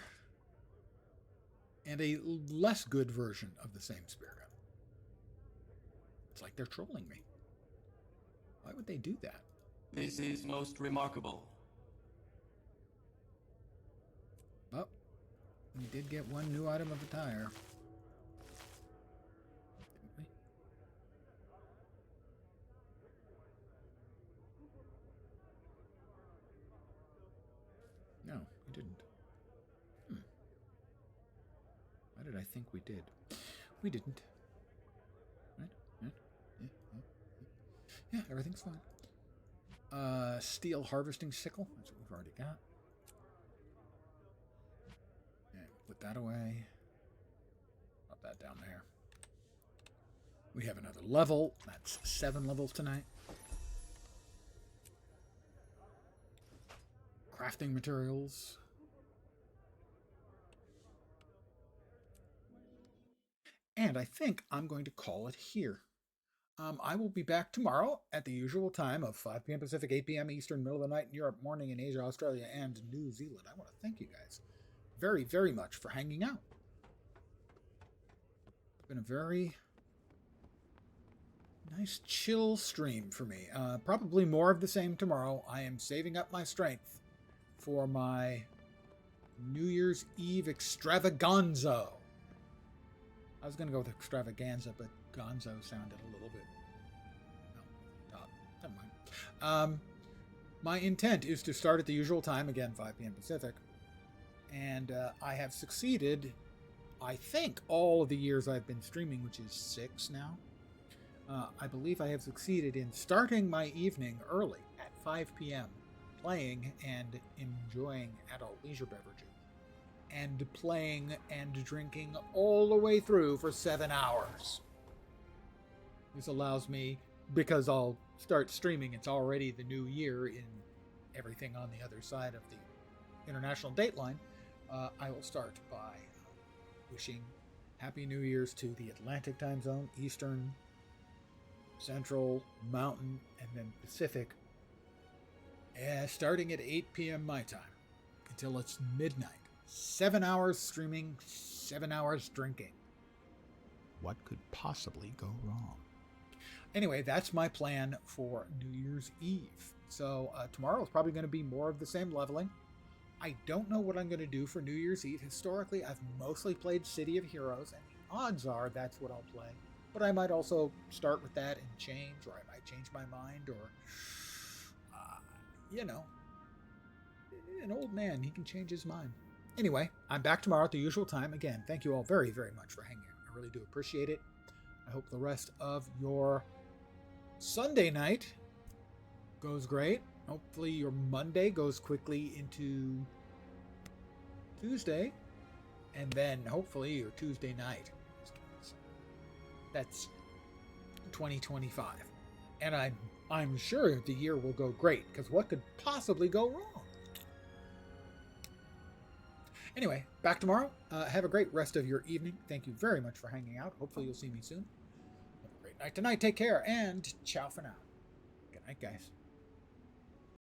And a less good version of the same spear gun. It's like they're trolling me. Why would they do that? This is most remarkable. Oh, we did get one new item of attire. Didn't we? No, we didn't. Why did I think we did? We didn't. Right? Yeah, everything's fine. Steel harvesting sickle. That's what we've already got. And put that away. Put that down there. We have another level. That's 7 levels tonight. Crafting materials. And I think I'm going to call it here. I will be back tomorrow at the usual time of 5 p.m. Pacific, 8 p.m. Eastern, middle of the night in Europe, morning in Asia, Australia, and New Zealand. I want to thank you guys very, very much for hanging out. It's been a very nice, chill stream for me. Probably more of the same tomorrow. I am saving up my strength for my New Year's Eve extravaganza. I was going to go with extravaganza, but gonzo sounded a little bit... No, never mind. My intent is to start at the usual time, again, 5 p.m. Pacific. And I have succeeded, I think, all of the years I've been streaming, which is 6 now. I believe I have succeeded in starting my evening early at 5 p.m., playing and enjoying adult leisure beverages. and playing and drinking all the way through for 7 hours. This allows me, because I'll start streaming, it's already the new year in everything on the other side of the international dateline. I will start by wishing Happy New Year's to the Atlantic time zone, Eastern, Central, Mountain, and then Pacific, starting at 8 p.m. my time until it's midnight. 7 hours streaming, 7 hours drinking. What could possibly go wrong? Anyway, that's my plan for New Year's Eve. So tomorrow is probably going to be more of the same leveling. I don't know what I'm going to do for New Year's Eve. Historically, I've mostly played City of Heroes, and the odds are that's what I'll play. But I might also start with that and change, or I might change my mind, or, an old man, he can change his mind. Anyway, I'm back tomorrow at the usual time. Again, thank you all very, very much for hanging out. I really do appreciate it. I hope the rest of your Sunday night goes great. Hopefully your Monday goes quickly into Tuesday, and then hopefully your Tuesday night. That's 2025. And I'm sure the year will go great, because what could possibly go wrong? Anyway, back tomorrow. Have a great rest of your evening. Thank you very much for hanging out. Hopefully you'll see me soon. Have a great night tonight. Take care, and ciao for now. Good night, guys.